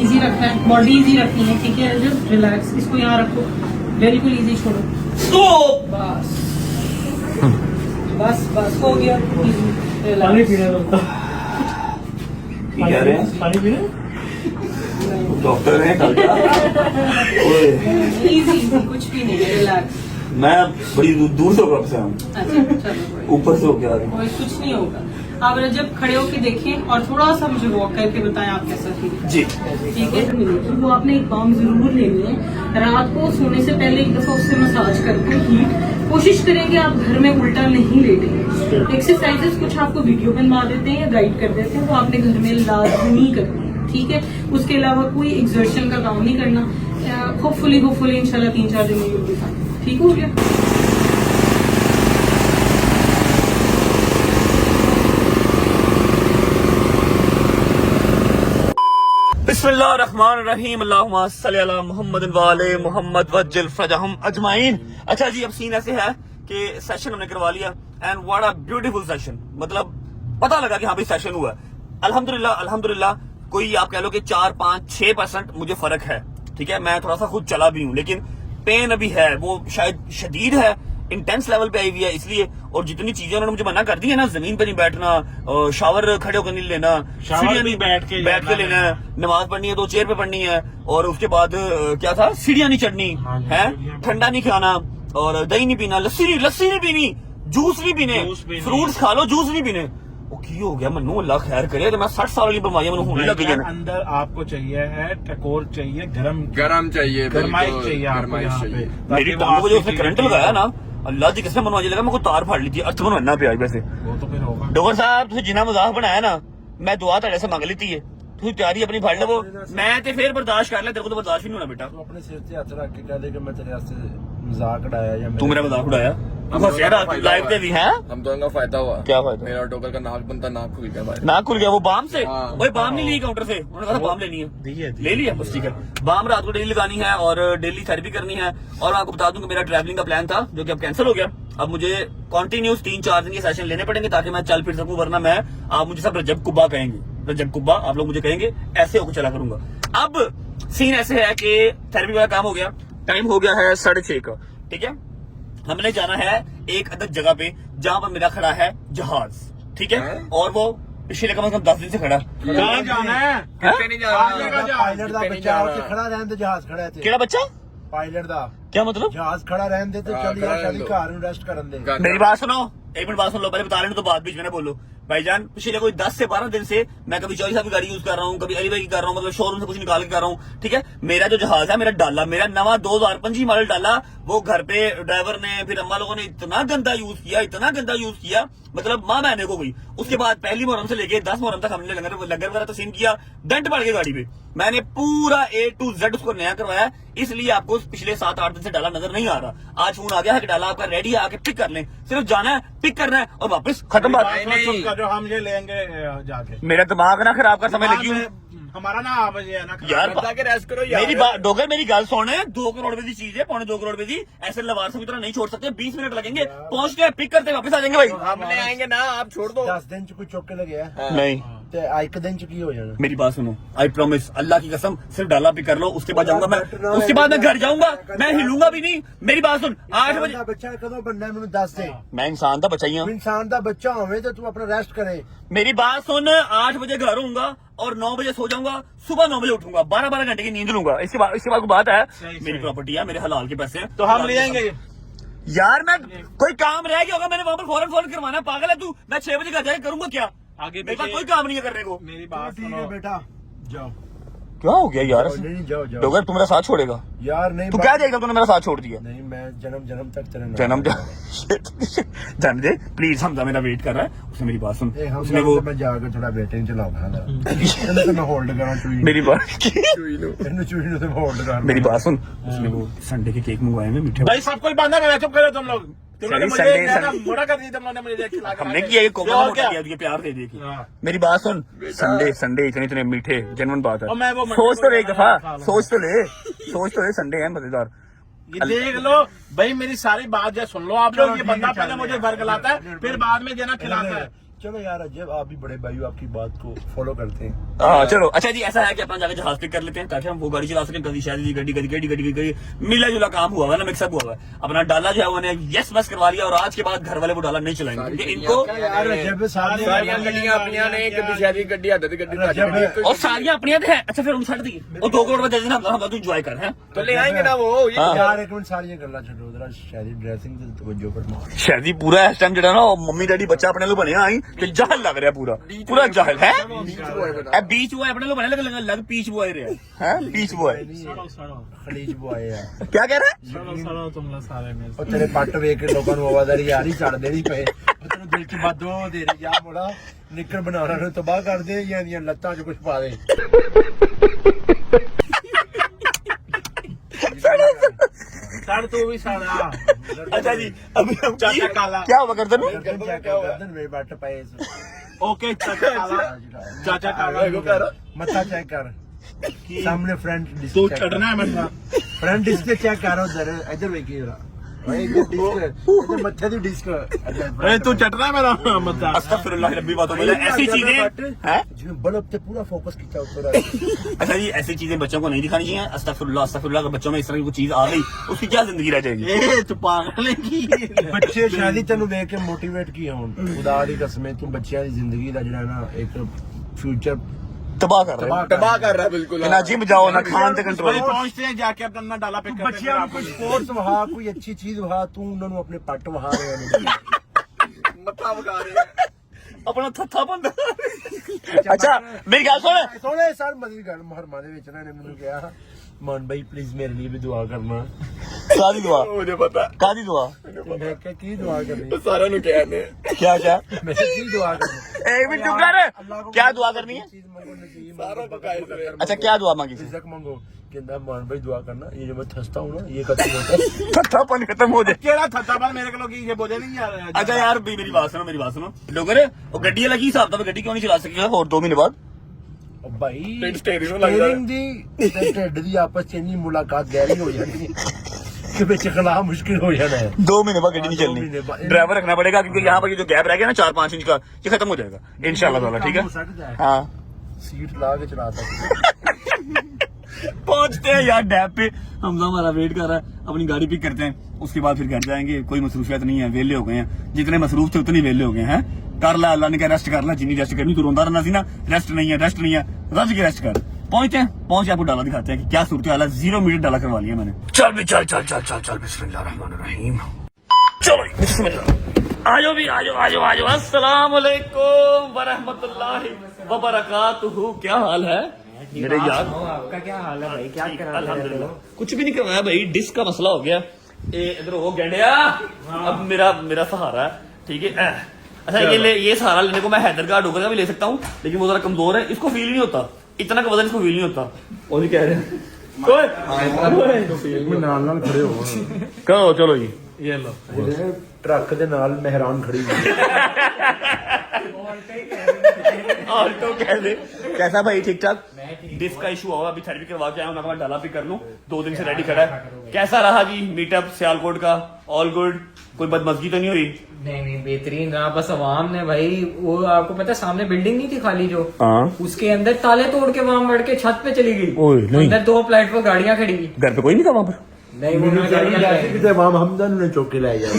इजी रखना है, बॉडी इजी रखनी है, ठीक है। जो रिलैक्स, इसको यहाँ रखो, बिल्कुल इजी छोड़ो। बस बस बस हो गया। पानी पीना कह रहे हैं पानी पीना डॉक्टर हैं कल का। इजी, कुछ भी नहीं, रिलैक्स। मैं बड़ी दूर से होकर से हूँ, अच्छा चलो, ऊपर से होके आ रहा हूँ। कोई कुछ नहीं होगा। आप रजब खड़े होके देखें और थोड़ा सा मुझे वॉक करके बताएं आप कैसा फील। जी ठीक है, तो वो आपने एक बाम जरूर लेनी है। रात को सोने से पहले एक दफा उससे मसाज करके हीट कोशिश करेंगे आप घर में उल्टा नहीं लेटेंगे। एक्सरसाइजेस कुछ आपको वीडियो बनवा देते हैं या गाइड कर देते हैं, वो आपने घर में लाजमी करनी है, ठीक है। उसके अलावा कोई एक्सर्शन का काम नहीं करना। होपफुली इंशाल्लाह 3-4 दिन में you'll be fine। ठीक हो गया? बिस्मिल्लाहिर्रहमानिर्रहीम, अल्लाहुम्मा सल्ली अला मुहम्मद वाले मोहम्मद वज्जिल फजहम अजमाइन। अच्छा जी, अब सीन ऐसे है कि सेशन हमने करवा लिया and what a beautiful session. मतलब पता लगा कि हाँ भाई सेशन हुआ है। अल्हम्दुलिल्लाह कोई आप कह लो कि 4-5-6% मुझे फर्क है, ठीक है। मैं थोड़ा सा खुद चला भी हूँ, लेकिन पेन अभी है, वो शायद शदीद है, इंटेंस लेवल पे आई हुई है इसलिए। और जितनी चीजें उन्होंने मुझे मना कर दी है ना, जमीन पे नहीं बैठना, शावर खड़े होकर नहीं लेना, सीढ़ियां नहीं बैठ के लेना है, नमाज पढ़नी है तो चेयर पे पढ़नी है, और उसके बाद क्या था, सीढ़ियां नहीं चढ़नी है, ठंडा नहीं खाना, और दही नहीं पीना, लस्सी नहीं पीनी, जूस नहीं पीने, फ्रूट्स खा लो, जूस नहीं पीने। वो की हो गया मनु, अल्लाह खैर करे, तो मैं 60 साल वाली बीमारियां मैंने होने लग गई है ना। अंदर आपको चाहिए है टकोर चाहिए, गरम चाहिए, गरमाइश बिल्कुल, चाहिए आपको गरमाइश यहाँ चाहिए। पे। मेरी टांगों को जो उसने करंट लगाया ना, अल्लाह जी किसने मनवा लगा, मैं को तार फाड़ ली थी, अर्थ बनवाना पे आज। वैसे वो तो फिर होगा। डॉक्टर साहब तुझे जिन्ना मजाक बनाया ना, मैं दुआ तेरे से मांग ली है, तू तैयारी अपनी फाड़ ले, वो मैं ते फिर बर्दाश्त कर ले, तेरे को तो बर्दाश्त भी नहीं होना बेटा। तू अपने सिर से हाथ रख के कह दे कि मैं तेरे से मजाक उड़ाया या तू मेरा मजाक उड़ाया, लाइव पे भी है। हम दोनों का फायदा हुआ। क्या फायदा? मेरा टोकर का नाक बनता, नाक खुल गया भाई। नाक खुल गया वो बाम से। हाँ। वही बाम नहीं ली काउंटर से, उन्होंने कहा बाम लेनी है, ले लिया बस, ठीक है। बाम रात को डेली लगानी है और डेली थेरेपी करनी है। और मैं आपको बता दूं कि मेरा ट्रैवलिंग का प्लान था जो कि अब कैंसिल हो गया। अब मुझे कंटिन्यूस 3-4 दिन के सेशन लेने पड़ेंगे ताकि मैं चल फिर सकूं, वरना मैं, आप मुझे सब रजब कुब्बा कहेंगे, रजब कुब्बा आप लोग मुझे कहेंगे, ऐसे होकर चला करूंगा। अब सीन ऐसे है कि थेरेपी वाला काम हो गया, टाइम हो गया है 6:30 का, ठीक है। हमने जाना है एक अलग जगह पे जहां पर मेरा खड़ा है जहाज, ठीक है। और वो पिछले कम से कम 10 दिन से खड़ा। कहाँ जाना है? कितने नहीं जा रहा, पायलट का बच्चा होके खड़ा रहने तो जहाज खड़ा है। केड़ा बच्चा? ਪਾਇਲਟ ਦਾ क्या मतलब ਜਹਾਜ਼ ਖੜਾ ਰਹਿਣ ਦੇ ਤੇ ਚੱਲ ਯਾਰ ਚੱਲ ਘਰ ਨੂੰ ਰੈਸਟ ਕਰਨ ਦੇ मेरी बात सुनो, एक मिनट बात सुन लो, पहले बता लेने तो बाद बीच में ना बोलो। भाईजान पिछले कोई 10 से 12 दिन से मैं कभी चौधरी साहब की गाड़ी यूज कर रहा हूँ, कभी अली भाई की कर रहा हूँ, मतलब शोरूम से कुछ निकाल के कर रहा हूँ, ठीक है। मेरा जो जहाज है, मेरा डाला, मेरा नवा 2025 मॉडल डाला, वो घर पे ड्राइवर ने फिर अम्मा लोगों ने इतना गंदा यूज किया, इतना गंदा यूज किया, मतलब माँ बहने को गई। उसके बाद पहली मुहर्रम से लेके 10 मुहर्रम तक हमने लंगर वगैरह तस्लीम किया, डेंट पड़ गई गाड़ी पे। मैंने पूरा A to Z उसको नया करवाया, इसलिए आपको पिछले 7-8 दिन से डाला नजर नहीं आ रहा। आज फोन आ गया है कि डाला आपका रेडी है, आके पिक कर लें, सिर्फ जाना है, पिक करना है और वापस खत्म बात। जो हम ये लेंगे जाके मेरा दिमाग ना खराब कर समय लगी हूँ हमारा ना आप ये है ना यार। के रेस्ट करो यार। मेरी बात डोगर, मेरी गाल सुन, 2 करोड़ रुपए की चीज है, 2.25 करोड़ रुपए की, ऐसे लवार से की तरह नहीं छोड़ सकते। 20 मिनट लगेंगे, पहुंचते हैं, पिक करते वापस आ जाएंगे भाई। हमने आएंगे ना, आप छोड़ दो। 10 दिन ਚ ਕੋਈ ਚੁੱਕ ਕੇ ਲਗਿਆ नहीं, ਤੇ ਇੱਕ ਦਿਨ ਚ ਕੀ ਹੋ ਜਾਣਾ मेरी बात सुनो, आई प्रॉमिस, अल्लाह की कसम, सिर्फ डाला पिक कर लो, उसके बाद जाऊंगा मैं, उसके बाद मैं घर जाऊंगा, मैं हिलूंगा भी नहीं। मेरी बात सुन, 8 बजे ਬੱਚਾ ਕਦੋਂ ਬੰਦਾ ਮੈਨੂੰ ਦੱਸ ਦੇ मैं इंसान था बचा ही हूं। ਇਨਸਾਨ ਦਾ ਬੱਚਾ ਹੋਵੇ ਤੇ ਤੂੰ ਆਪਣਾ ਰੈਸਟ ਕਰੇ मेरी बात सुन, 8 बजे घर होऊंगा और 9 बजे सो जाऊंगा, सुबह 9 बजे उठूंगा, 12 घंटे की नींद लूंगा। इसके बाद कोई बात है, मेरी प्रॉपर्टी है, मेरे हलाल के पैसे हैं, तो हम ले आएंगे यार। मैं कोई काम रह गया होगा, मैंने वहां पर फौरन फोन करवाना, पागल है तू? मैं 6 बजे घर जाके करूंगा क्या? आगे मेरे पास कोई काम नहीं है करने को। मेरी बात सुनो बेटा जाओ क्या हो गया यार? नहीं जाओ जाओ डोगर, तू मेरा साथ छोड़ेगा? यार नहीं तू क्या देगा, तूने मेरा साथ छोड़ दिया? नहीं मैं जन्म तक तेरे नाल जन्म जान दे प्लीज, हमजा मेरा वेट कर रहा है। उसने मेरी बात सुन, उसने वो मैं जाकर थोड़ा वेटिंग चलाऊंगा ना ਇਹਨੂੰ ਤਾਂ ਮੈਂ ਹੋਲਡ ਕਰਾਂ ਚੂਈ मेरी बात ਇਹਨੂੰ ਚੂਈ ਨੂੰ ਤੇ ਮੈਂ होल्ड कਰਾਂ मेरी बात सुन, उसने वो संडे के केक मंगवाए हैं मीठे। भाई सब कुछ बांधा करा, चुप करो तुम लोग। चलिए, संडे मोड़ा कर दिया तुम लोगों ने मुझे खिला कर। हमने किया ये कोमा मोटा किया, ये प्यार दे दे के। मेरी बात सुन, संडे इतने मीठे, जेन्युइन बात है। और मैं वो सोच तो ले एक दफा, सोच तो ले, संडे है मजेदार। ये देख लो भाई, मेरी सारी बात जो सुन लो आप लोग। ये बंदा पहले मुझे बरगलाता है, फिर बाद में देना खिलाता है। चलो यार अजब, आप भी बड़े भाई आपकी बात को फॉलो करते हैं। हाँ चलो, अच्छा जी, ऐसा है कि अपना जाकर जहाज पिक कर लेते हैं ताकि हम वो गाड़ी चला सकें। कभी शायद गड्डी मिला जुला काम हुआ है ना, मिक्सअप हुआ है। अपना डाला जो है उन्हें यस बस करवा लिया, और आज के बाद घर वाले वो डाला नहीं चलाएंगे क्योंकि इनको यार अजब सारियां गड्डियां अपनियां ने, कभी शहरी गड्डी आदत की गड्डी और सारियां अपनियां है। अच्छा फिर उन छड़ दी और 2 करोड़ रुपए दे देना, हम तू एंजॉय कर। हैं तो ले आएंगे ना वो। यार एक मिनट सारियां गल्लां छड्डो, जरा शहरी ड्रेसिंग ते तवज्जो फरमाओ। शायद पूरा इस टाइम जो ना मम्मी डैडी बच्चा अपने लोग बने आई कि जहल लग रहा है, पूरा जहल है। बीच बॉय अपने लोग बने लग पीच बॉय रहे हैं, बीच बॉय खलीज बॉय है। क्या कह रहे हैं? तुम लोग सारे में और तेरे पट्ट वेख के लोगों ਨੂੰ ਆਵਾਜ਼ਾਰੀ ਆ ਰਹੀ, ਛੱਡਦੇ ਨਹੀਂ ਪਏ। ਤੈਨੂੰ ਦਿਲ 'ਚ ਬਾਦੋ ਦੇ ਰਹੀ ਆ, ਬੜਾ ਨਿੱਕਰ ਬਣਾਉਣਾ ਨੂੰ ਤਬਾਹ ਕਰ ਦੇ, ਜਾਂ ਦੀਆਂ ਲੱਤਾਂ 'ਚ ਕੁਝ ਪਾ ਦੇ। सर तू भी सारा। अच्छा जी, अभी हम चाचा काला। क्या हुआ करते गर्दन में बट पाए। ओके चाचा काला, मत्था चेक कर, सामने फ्रंट तू चढ़ना है मत्था, फ्रंट डिस्क चेक कर, उधर इधर देखिए जरा भाई, इधर मत्थे दी डिस्क। अरे तू चढ़ना है मेरा मत्था। अस्तगफिरुल्लाह रब्बी बातों में ऐसी चीजें हैं जिसमें बल्ब पे पूरा फोकस किया ऊपर। अच्छा जी, ऐसी चीजें बच्चों को नहीं दिखानी चाहिए। अस्तगफिरुल्लाह, अगर बच्चों में इस तरह की कोई चीज आ गई, उसकी क्या जिंदगी रह जाएगी? तू पागल है की बच्चे शादी तेन देख के मोटिवेट किए हुन, खुदा दी कसम तू बच्चियां दी जिंदगी दा जेड़ा ना एक फ्यूचर तबाह कर रहा है बिल्कुल। ना जिम जाओ ना खान से कंट्रोल। पहुंचते हैं जाके अपना डाला पे बच्चियां को कुछ स्पोर्ट्स वहा, कोई अच्छी चीज वहा, तू उन्हां नु अपने पट वहा रहे हो, मत्था बगा रहे हैं अपना थत्था बंद। अच्छा मेरी गल सुन, सोने सर मदी गल मुहर्रमा दे विच ना ने मेनू कहा, मान भाई प्लीज मेरे लिए भी दुआ करना। कादी दुआ? मुझे पता कादी दुआ? मैं क्या की दुआ करनी, सारा नु कहने क्या मैं की दुआ करनी, एक मिनट चुप कर, क्या दुआ करनी है? चीज मांगो नसीब सारा मांगो, बकाया करे। अच्छा क्या दुआ मांगी? रिज़्क मांगो। कहंदा मान भाई दुआ करना, ये जो मैं थसता हूं ना, ये खत्म होता है। थत्थापन खत्म हो जाए। केड़ा थत्तापन मेरे को ये बोले नहीं यार। अच्छा यार मेरी बात सुनो, लोगों ने वो गड्डी लगी हिसाब था, गड्डी क्यों नहीं चला सकी और 2 महीने बाद? भाई स्टीयरिंग दी ते ढिड दी आपस च इन्नी मुलाकात गहरी हो जानी कि विच खला मुश्किल हो जाना है। 2 महीने बाद गड्डी नहीं 2 महीने चलनी, बाद। ड्राइवर रखना पड़ेगा क्योंकि यहाँ पर ये जो गैप रह गया ना 4-5 इंच का, ये खत्म हो जाएगा इंशाल्लाह ताला, ठीक है? हाँ सीट ला के चला सकते। पहुंचते हैं यार डैब पे, हमजा हमारा वेट कर रहा है, अपनी गाड़ी पिक करते हैं, उसके बाद फिर घर जाएंगे। कोई मसरूफियत नहीं है, वेले हो गए हैं, जितने मसरूफ थे उतने वेले हो गए हैं। कर ला, अल्लाह ने कहा रेस्ट कर ला, जितनी रेस्ट करनी, तू रोंदा रहना सी ना, रेस्ट नहीं है, रज के रेस्ट कर। पहुंचते हैं, पहुंच के आपको डाला दिखाते हैं कि क्या सूरत हाल है। 0 मीटर डाला करवा लिया मैंने। चल भी चल चल चल चल चल बिस्मिल्लाहिर्रहमानिर्रहीम। चलो बिस्मिल्लाह। आजो भी आजो। अस्सलाम वालेकुम वरहमतुल्लाहि वबरकातुहू। क्या हाल है मेरे यार? आपका क्या हाल है भाई? क्या कर रहे अल्हम्दुलिल्लाह। कुछ भी नहीं करवाया भाई, डिस्क का मसला हो गया। इधर हो गेंडिया, अब मेरा सहारा है, ठीक है। अच्छा ये सहारा लेने को मैं हैदर का डोगर का भी ले सकता हूँ, लेकिन वो जरा कमजोर है, इसको फील नहीं होता, इतना का वजन इसको फील नहीं होता। और ये कह रहे हैं खड़े हो कहो चलो जी, ये लो ट्रक के नाल मेहरान खड़ी ऑल्टो कह दे। कैसा भाई? ठीक ठाक। डिस्क का इशू हुआ, अभी थेरेपी करवा के आया हूं, मैं डाला भी कर लूं। 2 दिन से रेडी खड़ा है। कैसा रहा जी मीटअप सियालकोट का? All good? कोई बदमजगी तो नहीं हुई? नहीं बेहतरीन रहा। बस अवाम ने भाई, वो आपको पता है सामने बिल्डिंग नहीं थी खाली जो, उसके अंदर ताले तोड़ के वहां बढ़ के छत पे चली गई। अंदर 2 प्लेटफॉर्म गाड़ियां खड़ी हुई। घर पे कोई नहीं था वहां पर? नहीं वो हमदन ने चौकी लाई जाए।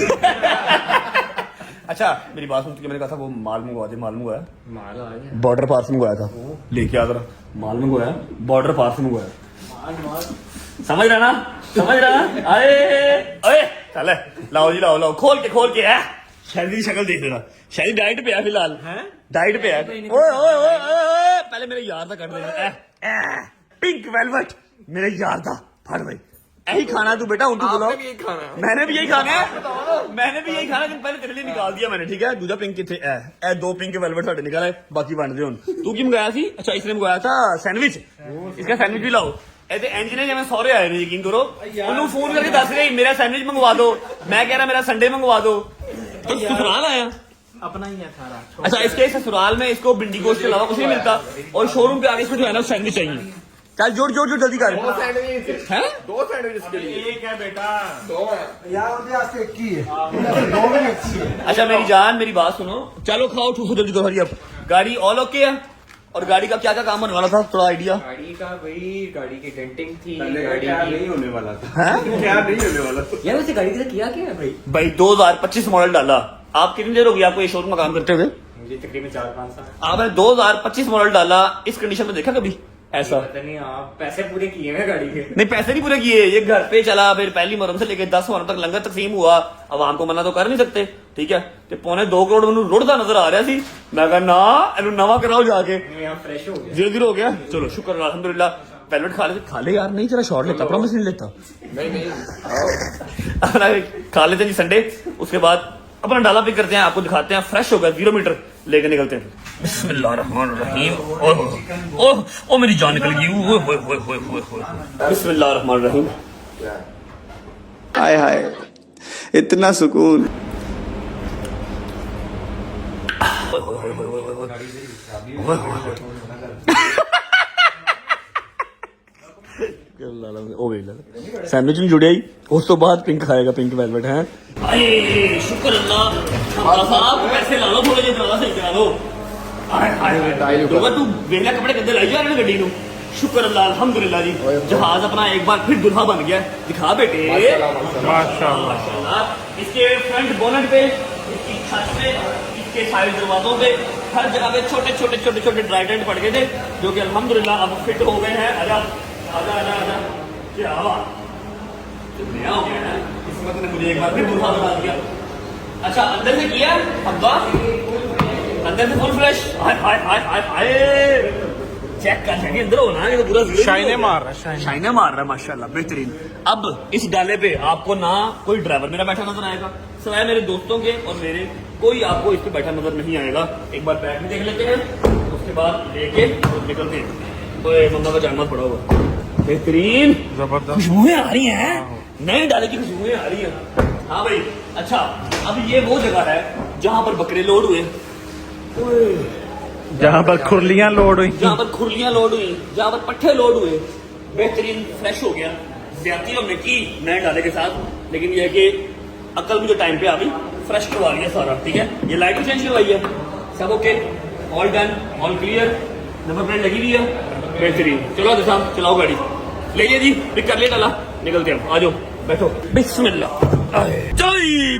अच्छा मेरी बात सुन, मैंने कहा था वो माल मंगवा दे। माल मंगवाया? माल आ गया। बॉर्डर पार से मंगवाया था, लेके आ जरा। माल मंगवाया, बॉर्डर पार से मंगवाया। समझ रहा ना? अरे चल लाओ जी, लाओ खोल के है। शायद शक्ल देख लेना, शायद डाइट पे है फिलहाल। डाइट पे है। ओए पहले मेरे यार था कर देना। पिंक वेलवेट मेरे यार था। फट भाई यही खाना है तू बेटा, उनको बुलाओ। मैंने भी यही खाना है, लेकिन पहले तेरे लिए निकाल दिया मैंने, ठीक है। दूसरा पिंक किथे है? 2 पिंक वेलवेट साढ़े निकाले, बाकी बन दे। तू की मंगाया थी? अच्छा इसने मंगाया था सैंडविच। इसका सैंडविच भी लाओ। ऐसे इंजीनियर जब मैं सौरे आए थे, यकीन करो, उन्होंने फोन करके दस रहे मेरा सैंडविच मंगवा दो। मैं कह रहा मेरा संडे मंगवा दो। तो ससुराल आया अपना ही है सारा। अच्छा इसके ससुराल में इसको भिंडी गोश्त के अलावा कुछ नहीं मिलता, और शोरूम पे आगे इसको जो है ना सैंडविच चाहिए। चल जोड़ जल्दी कर। 2 सैंडविच हैं? 2 सैंडविच के लिए। एक है बेटा, 2 है यार एक ही है, 2 में अच्छी है। अच्छा मेरी जान, मेरी बात सुनो, चलो खाओ ठूसो जल्दी करो। अब गाड़ी ऑल ओके है? और गाड़ी का क्या काम होने वाला था, थोड़ा आइडिया? गाड़ी का भाई, गाड़ी की डेंटिंग थी, गाड़ी नहीं होने वाला था। क्या नहीं होने वाला था यार वैसे गाड़ी का किया क्या है भाई 2025 मॉडल डाला। आप कितनी देर होगी आपको ये शोरूम में काम करते हुए? मुझे तकरीबन 4-5 साल। आपने 2025 मॉडल डाला, इस कंडीशन में देखा कभी ऐसा? पता नहीं, आप पैसे पूरे किए हैं गाड़ी के? नहीं पैसे नहीं पूरे किए, ये घर पे चला, फिर पहली मुहर्रम से लेकर 10 मुहर्रम तक लंगर तकसीम हुआ। अवाम को मना तो कर नहीं सकते, ठीक है। तो 2.25 करोड़ मैंने रुड़ता नजर आ रहा सी। मैं कहा ना एनु नवा कराओ जाके। यहाँ फ्रेश हो गया, धीरे हो गया। चलो शुक्र अल्हम्दुलिल्लाह। वेलवेट खा ले यार, नहीं चला शॉर्ट लेता, प्रॉमिस नहीं लेता। नहीं खा लेते हैं जी संडे, उसके बाद अपना डाला पिक करते हैं, आपको दिखाते हैं। फ्रेश हो गया, 0 मीटर लेके निकलते हैं। बिस्मिल्लाहिर्रहमानिर्रहीम। ओह मेरी जान निकल गई। बिस्मिल्लाहिर्रहमानिर्रहीम। हाय हाय इतना सुकून। सैंडविच नहीं जुड़े, उस तो बाद पिंक खाएगा, पिंक वेलवेट है। शुक्र अल्लाह साहब, पैसे ला लो थोड़े ਜਿਹੇ ज्यादा सही करा दो। तू वेला कपड़े कदे लाई जा रहे गड्डी। शुक्र अल्लाह अल्हम्दुलिल्लाह जी, जहाज अपना एक बार फिर दुल्हा बन गया। दिखा बेटे माशाल्लाह। इसके फ्रंट बोनट पे, इसकी छत पे, इसके साइड दरवाजों पे, हर जगह पे छोटे ड्राइडेंट पड़ गए थे, जो कि अल्हम्दुलिल्लाह अब फिट हो गए हैं। आजा क्या नया हो गया है, इस वक्त ने मुझे एक बार फिर दुल्हा बना दिया। अच्छा अंदर से किया अब्बा, अंदर से फुल फ्रेश। चेक कर सके अंदर होना, ये तो पूरा शाइने मार रहा है माशाल्लाह, बेहतरीन। अब इस डाले पे आपको ना कोई ड्राइवर मेरा बैठा नजर आएगा, सिवाय मेरे दोस्तों के और मेरे, कोई आपको इस पे बैठा नजर नहीं आएगा। एक बार बैग में देख लेते हैं, उसके बाद लेके निकलते हैं। कोई मम्मा का जानवर पड़ा हुआ, बेहतरीन खुशबुएं आ रही हैं, नए डाले की खुशबुएं आ रही हैं। हाँ भाई अच्छा, अब ये वो जगह है जहाँ पर बकरे लोड हुए, जहाँ पर खुरलियां लोड हुई, जहाँ पर पट्ठे लोड हुए। बेहतरीन फ्रेश हो गया। ज्यादती हमने की नए डाले के साथ, लेकिन यह कि अकल मुझे टाइम पे आ गई, फ्रेश करवा लिया सारा, ठीक है। ये लाइट भी चेंज करवाई है, सब okay, all done, all clear, number plate लगी हुई है, बेहतरीन। चलो साहब चलाओ गाड़ी, ले जी पिक कर लिया डाला, निकलते हैं। आ जाओ बैठो। बिस्मिल्लाह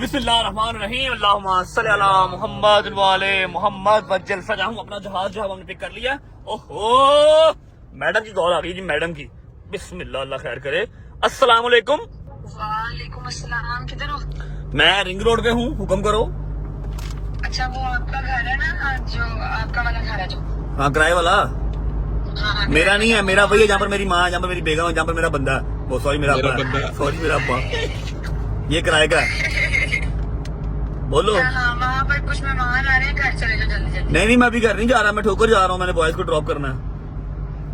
बिस्मिल्लाहिर्रहमानिर्रहीम, अल्लाहुम्मा सल्ली अला मुहम्मद वाले मुहम्मद वज्जल सजा। अपना जहाज जो है हमने पिक कर लिया। ओहो मैडम की कॉल आ गई जी, मैडम की। बिस्मिल्लाह, अल्लाह खैर करे। अस्सलाम वालेकुम। वालेकुम अस्सलाम। किधर हो? मैं रिंग रोड पे हूँ, हुक्म करो। अच्छा, वो आपका घर है ना, जो आपका वाला घर है जो? हाँ, किराए वाला हाँ, मेरा नहीं है, मेरा वही है जहाँ पर मेरी माँ, जहाँ पर मेरी बेगम है, जहाँ पर मेरा बंदा है। वो सॉरी मेरा अब्बा, सॉरी मेरा अब्बा। ये किराए का है। बोलो। हाँ, वहाँ पर कुछ मेहमान आ रहे हैं, घर चले जाओ जल्दी जल्दी। नहीं, मैं अभी घर नहीं जा रहा, मैं ठोकर जा रहा हूँ, मैंने बॉयज को ड्रॉप करना है।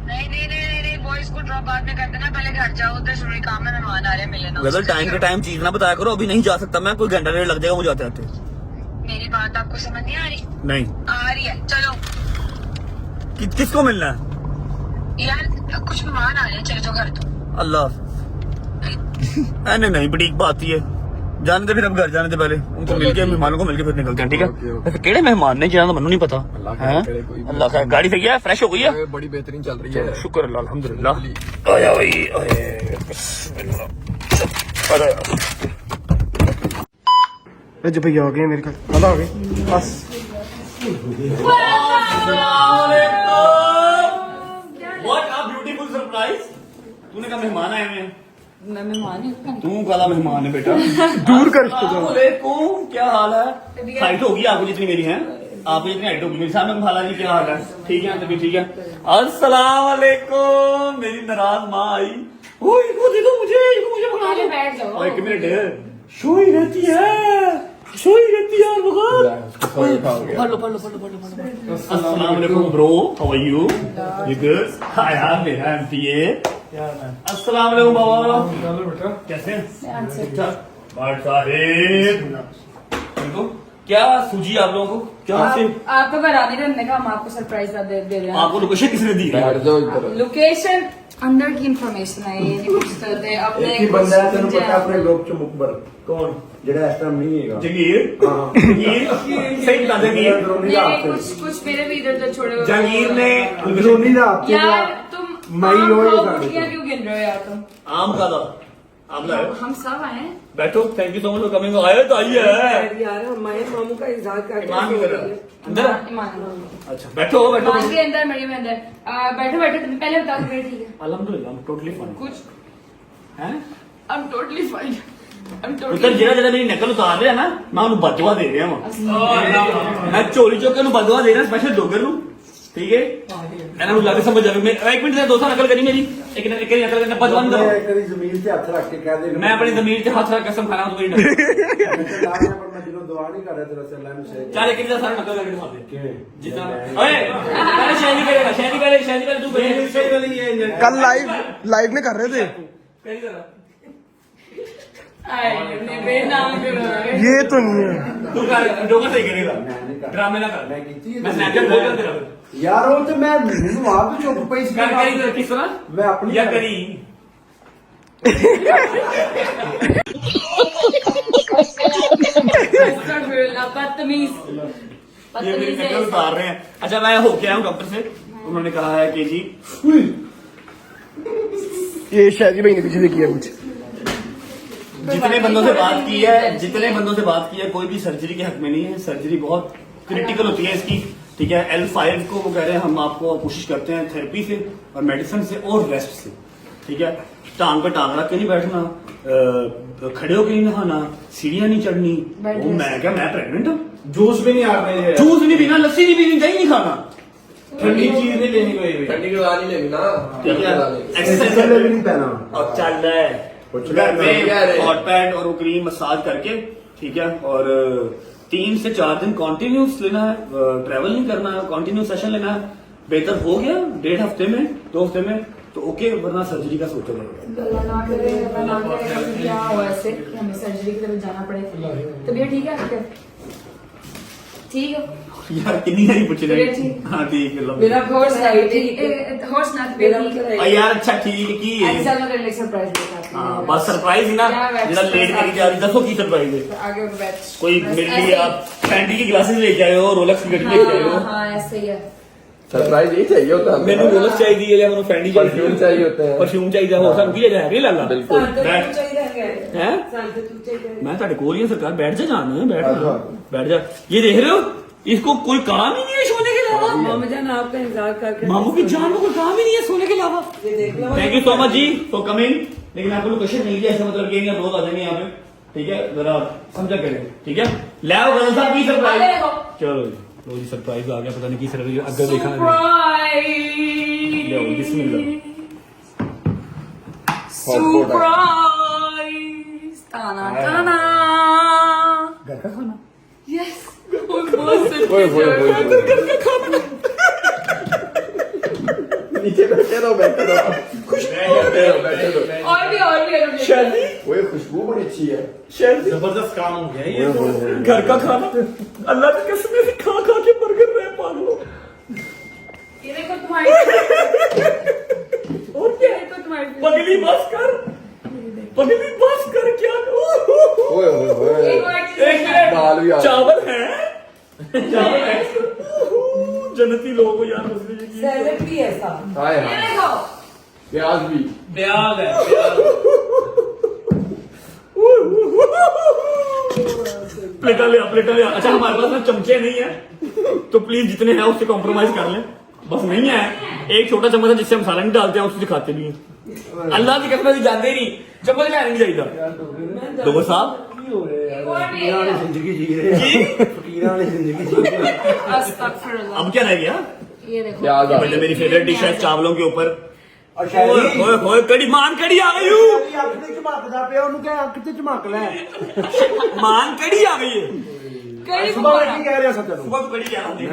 नहीं, बॉयज को ड्रॉप बाद में कर देना, पहले घर जाओ, उधर जरूरी काम है, मेहमान आ रहे हैं, मिले ना। गजल टाइम के टाइम चीज ना बताया करो, अभी नहीं जा सकता मैं, कोई घंटा डेढ़ लग जाएगा मुझे आते आते। मेरी बात आपको समझ नहीं आ रही? नहीं। आ रही है, चलो। किसको मिलना है? यार कुछ मेहमान आ रहे हैं, चले जाओ घर तो। अल्लाह नहीं, बड़ी बात ही है, जाने दे फिर, अब घर जाने दे पहले, उनको मिलके, मेहमानों को मिलके फिर निकलते हैं, ठीक है? वैसे केड़े मेहमान ने जाना, मनु नहीं पता। अल्लाह खैर, गाड़ी सही है, फ्रेश हो गई है, बड़ी बेहतरीन चल रही है। शुक्र अल्लाह, अल्हम्दुलिल्लाह। आया भाई, आए, बिस्मिल्लाह। जब भैया आ गए मेरे घर, आ गए बस। What a beautiful surprise! तूने कहा मेहमान आए हुए हैं? मैं मेहमान हूँ। तू काला मेहमान है बेटा। दूर कर इसको। वालेकुम, क्या हाल है? हाइट होगी आपको जितनी मेरी है, आपको जितनी हाइट होगी मेरे सामने। खाला जी क्या हाल है? ठीक है, तभी ठीक है। अस्सलाम वालेकुम। मेरी नाराज माँ आई। ओ, इसको दे दो मुझे, बना दो। बैठ जाओ। एक मिनट, सोई रहती है यार, पढ़ लो। अस्सलाम वालेकुम bro, how are you? You good? Hi यार, मेरा एमपीए। अस्सलाम वालेकुम बाबा, कैसे हैं? ठीक ठाक। बात साहिब, क्या सूझी आप लोगों को? क्या आपको बता नहीं रहे, हमने कहा हम आपको सरप्राइज दे रहे हैं। आपको लोकेशन किसने दी है? लोकेशन अंदर की इंफॉर्मेशन है, ये नहीं पूछते थे अपने लोग च मुकबर कौन जेड़ा इस टाइम नहीं है जंगीर। जंगीर सही बता दे। कुछ मेरे भी इधर उधर छोड़े हुए। जंगीर ने अंदरूनी ना आपके यार तुम मई आम लो ये खाओ, कर गुठलियाँ क्यों गिन रहे हो यार तुम? आम का था, आप लाए? हम सब आए हैं। बैठो, thank you so much for coming. आए तो आइए। यार हमारे मामू का इजहार करके ईमान की तरह अंदर। ईमान अच्छा, बैठो के अंदर, मरियम के अंदर। बैठो तुम पहले बताओ मेरे ठीक है? अल्हम्दुलिल्लाह, टोटली फाइन। कुछ हैं? I'm totally fine. उधर जेड़ा मेरी नकल उतार रहे हैं ना, मैं उन्हें बदवा दे रहा हूँ। मैं चोरी चौके उन्हें बदवा दे रहा, स्पेशल डोगर नू, ठीक है? मैंने उन्हें लगे समझ जावे। एक मिनट से दोस्तों नकल करी मेरी, एक नकल करना बदवा दो। कभी जमीन से हाथ रख के कह दे मैं अपनी जमीन से हाथ रख कसम खाना, तुम्हारी नकल। मैं दिनों दुआ नहीं कर रहा तेरा से अल्लाह ने सही चल एक सारा नकल करके दिखा दे जितना। ओए पहले शहरी करेगा, शहरी पहले तू करे। कल लाइव में कर रहे थे पहली तरह बेनाम करो। ये तो नहीं है। तू कर, डोगा सही करेगा, ड्रामे ना कर। मैं स्नैपचैट खोल कर तेरा यार वो तो मैं मैनू आप भी चुप पई सी कर किस तरह मैं अपनी या करी। बदतमीज ये मेरी नकल उतार रहे हैं। अच्छा, मैं होके आया हूँ डॉक्टर से, उन्होंने कहा है कि जी ये शायरी भाई ने पीछे से किया कुछ। जितने बंदों से बात की है कोई भी सर्जरी के हक में नहीं है। सर्जरी बहुत क्रिटिकल होती है इसकी, ठीक है? L5 को वो कह रहे हैं हम आपको कोशिश करते हैं थेरेपी से और मेडिसिन से और रेस्ट से, ठीक है? टांग पे टांग रख के नहीं बैठना, खड़े होके नहीं नहाना, सीढ़ियां नहीं चढ़नी। वो मैं प्रेग्नेंट हूँ, जूस भी नहीं आ रहे जूस नहीं पीना, लस्सी नहीं पीनी, दही नहीं खाना, ठंडी चीज नहीं लेनी कोई भी ठंडी की दवा नहीं लेनी ना, ठीक है? एक्सरसाइज भी नहीं पहना अब चल रहा है घर में हॉट पैड और वो क्रीम मसाज करके, ठीक है? और 3 से 4 दिन कॉन्टिन्यूस लेना है, ट्रैवल नहीं करना है, कॉन्टिन्यूस सेशन लेना है। बेहतर हो गया 1.5 हफ्ते में, 2 हफ्ते में तो ओके, वरना सर्जरी का सोचा जाएगा। अल्लाह ना करे कभी क्या हो ऐसे कि हमें सर्जरी की तरफ जाना पड़े। तबीयत ठीक है आपके? ठीक है यार कितनी सारी पूछ रहे ठीक। हैं। हाँ ठीक है, मेरा हॉर्स है ठीक है, हॉर्स ना तबीयत ठीक है यार अच्छा ठीक है की आज चल मैं एक सरप्राइज देता हूं। हाँ बस सरप्राइज ही ना, जेड़ा लेट करी जा रही, दसो की सरप्राइज है? आगे बैठ कोई मेरे लिए आप फैंडी की ग्लासेस लेके आए हो, रोलेक्स की घड़ी लेके आए हो। हाँ ऐसे ही है। सरप्राइज यही चाहिए होता है। मैंने रोलेक्स चाहिए या मैंने फैंडी परफ्यूम चाहिए होता है। परफ्यूम चाहिए हो सब की जाए लाला। बिल्कुल हैं? मैं ਤੁਹਾਡੇ ਕੋਲ ਹੀ सरकार, बैठ जा, जान बैठ जा। ये देख रहे हो, इसको कोई काम ही नहीं है सोने के अलावा। आपका इंतजार करके मामू की जान में कोई काम ही नहीं है सोने के अलावा। ये देख लो थैंक यू सो मच जी फॉर कमिंग। लेकिन आपको लोकेशन नहीं दिया, ऐसा मतलब कि आप रोज आ जाएंगे यहाँ पे, ठीक है? जरा समझा करें, ठीक है? लाओ गजल साहब की सरप्राइज। चलो लो जी सरप्राइज आ गया, पता नहीं की सरप्राइज अगर देखा नहीं। बिस्मिल्लाह। सरप्राइज ताना ताना घर का खाना। यस नीचे बैठे रहो बैठे रहो और भी वो खुशबू बड़ी अच्छी है। जबरदस्त काम हो गया ये तो। घर का खाना अल्लाह की कसम से खा खा के बर्गर रहे पागलों। ये देखो तुम्हारी और क्या ये तो तुम्हारी पगली बस कर, पगली बस कर। क्या ओए ओए ओए एक और चीज एक मिनट, दाल भी आ गई। चावल है, चावल है। जन्नती लोगों को यार मुझे सैलेड भी है साथ। हाय ये हाय देखो प्याज भी। प्याज है प्याज। प्लेटा ले अच्छा हमारे पास ना चमचे नहीं है तो प्लीज जितने हैं उससे कॉम्प्रोमाइज कर लें। बस नहीं है, एक छोटा चम्मच है जिससे हम सालन नहीं डालते हैं, उससे खाते भी हैं। अल्लाह की कसम से जानते ही नहीं, चम्मच लेना नहीं चाहिए। डोबर साहब एक और भी है जिंदगी जी रहे हैं, फकीरां वाली जिंदगी जी रहे हैं। अस्तगफिरुल्लाह। अब क्या रह गया? ये देखो प्याज आ मतलब मेरी फेवरेट डिश है चावलों के ऊपर। और शायद ओए ओए कड़ी मान कड़ी आ गई हूँ। ਅੱਖ ਤੇ ਝਮਕਦਾ ਪਿਆ ਉਹਨੂੰ ਕਹਿ ਅੱਖ ਤੇ ਝਮਕ ਲੈ। मान कड़ी आ गई है। कड़ी ਸੁਬਾਹ पकौड़ा ਕੀ ਕਹਿ ਰਿਹਾ ਸੱਚ ਨੂੰ? सुबह को कड़ी क्या होती है?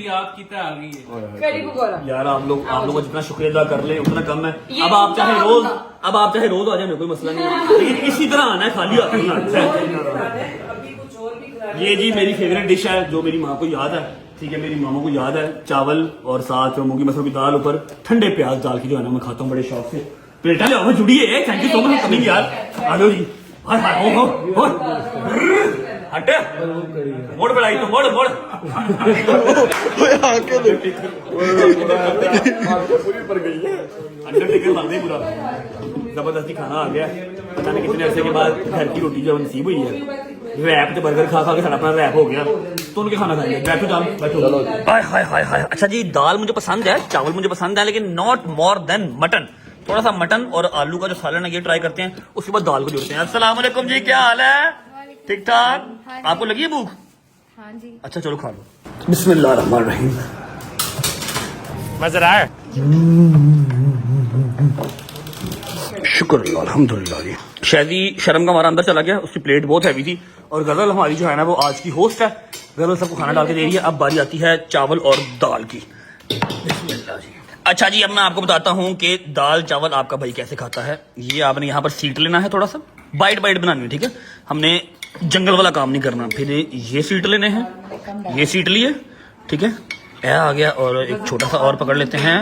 याद कितना आ गई है। कड़ी पकौड़ा यार आप लोग का जितना शुक्रिया अदा कर ले उतना कम है। ये अब आप चाहे उनका रोज होगा। अब आप चाहे रोज आ जाए कोई मसला नहीं है, लेकिन इसी तरह आना है, खाली हाथ नहीं आना है। अभी कुछ और भी करा ये जी मेरी फेवरेट डिश है जो मेरी माँ को याद है, ठीक है? मेरी मामा को याद है, चावल और साथ मूंगी मसूर की दाल ऊपर ठंडे प्याज डाल के जो है ना मैं खाता हूँ बड़े शौक से। प्लेटा ले आओ, जुड़ी है। Thank you so much coming यार। आ जाओ जी। हाय हाय हो हट मोड़ बढ़ाई तो मोड़ मोड़। पूरी पर गई है। अंडरटेकर मार दे पूरा। जबरदस्ती खाना आ गया, पता नहीं कितने अरसे के बाद घर की रोटी जो नसीब हुई है। रैप तो बर्गर खा खा के सारा अपना रैप हो गया, तो उनके खाना खाएंगे। बैठो जाओ बैठो। हाय हाय हाय हाय। अच्छा जी दाल मुझे पसंद है, चावल मुझे पसंद है, लेकिन नॉट मोर देन मटन। थोड़ा सा मटन और आलू का जो सालन है ये ट्राई करते हैं, उसके बाद दाल को जोड़ते हैं। अस्सलाम वालेकुम जी, क्या हाल है? ठीक ठाक? आपको लगी है भूख? हाँ जी अच्छा चलो खा लो। बिस्मिल्लाह रहमान रहीम। मजा आया? शुक्र अल्हम्दुलिल्लाह जी। शायदी शर्म का हमारा अंदर चला गया, उसकी प्लेट बहुत हैवी थी। और गजल हमारी जो है ना वो आज की होस्ट है, गजल सबको खाना डाल के दे रही है। अब बारी आती है चावल और दाल की। बिस्मिल्लाह जी। अच्छा जी अब मैं आपको बताता हूँ कि दाल चावल आपका भाई कैसे खाता है। ये आपने यहाँ पर सीट लेना है, थोड़ा सा बाइट बाइट बनानी है, ठीक है? हमने जंगल वाला काम नहीं करना। फिर ये सीट लेने हैं, ये सीट लिए, ठीक है? यह आ गया और एक छोटा सा और पकड़ लेते हैं,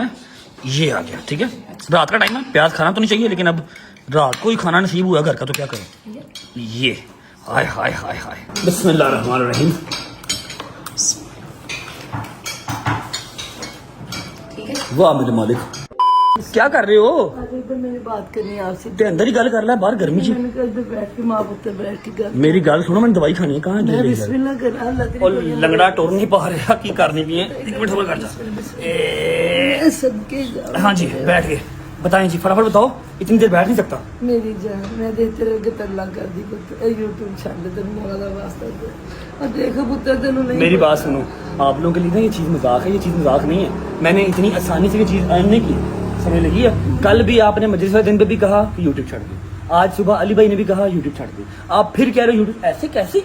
ये आ गया, ठीक है? रात का टाइम है, प्याज खाना तो नहीं चाहिए, लेकिन अब रात को ही खाना नसीब हुआ घर का तो क्या करें। ये हाय हाय हाय हाय। बिस्मिल्लाह रहमान रहीम। वाह मेरे मालिक, क्या कर रहे हो? इधर मेरी बात करनी है आपसे। ते अंदर ही गल कर ले, बाहर गर्मी ची। मैंने कहा इधर बैठ के माँ पुत्र बैठ के कर मेरी गल सुनो, मैंने दवाई खानी है। कहाँ मैं है? बिस्मिल्लाह कर अल्लाह तेरी और लंगड़ा टोर नहीं पा रहा की करनी भी है। एक मिनट सबर कर जा। मैं सदके जा हाँ जी बैठ गए। बताएं जी फटाफट बताओ, इतनी देर बैठ नहीं सकता। मेरी जान मैं देते रह के तल्ला कर दी पुत्र यूट्यूब छाड़ तेन मौला दा वास्ता दे और देखो पुत्र तेन नहीं मेरी बात सुनो, आप लोगों के लिए ना ये चीज मजाक है, ये चीज मजाक नहीं है। मैंने इतनी आसानी से ये चीज अर्न नहीं की, समझ लगी है? कल भी आपने मजलिस वाले दिन पे भी कहा कि यूट्यूब छाड़ दे, आज सुबह अली भाई ने भी कहा यूट्यूब छाड़ दे, आप फिर कह रहे हो यूट्यूब। ऐसे कैसे?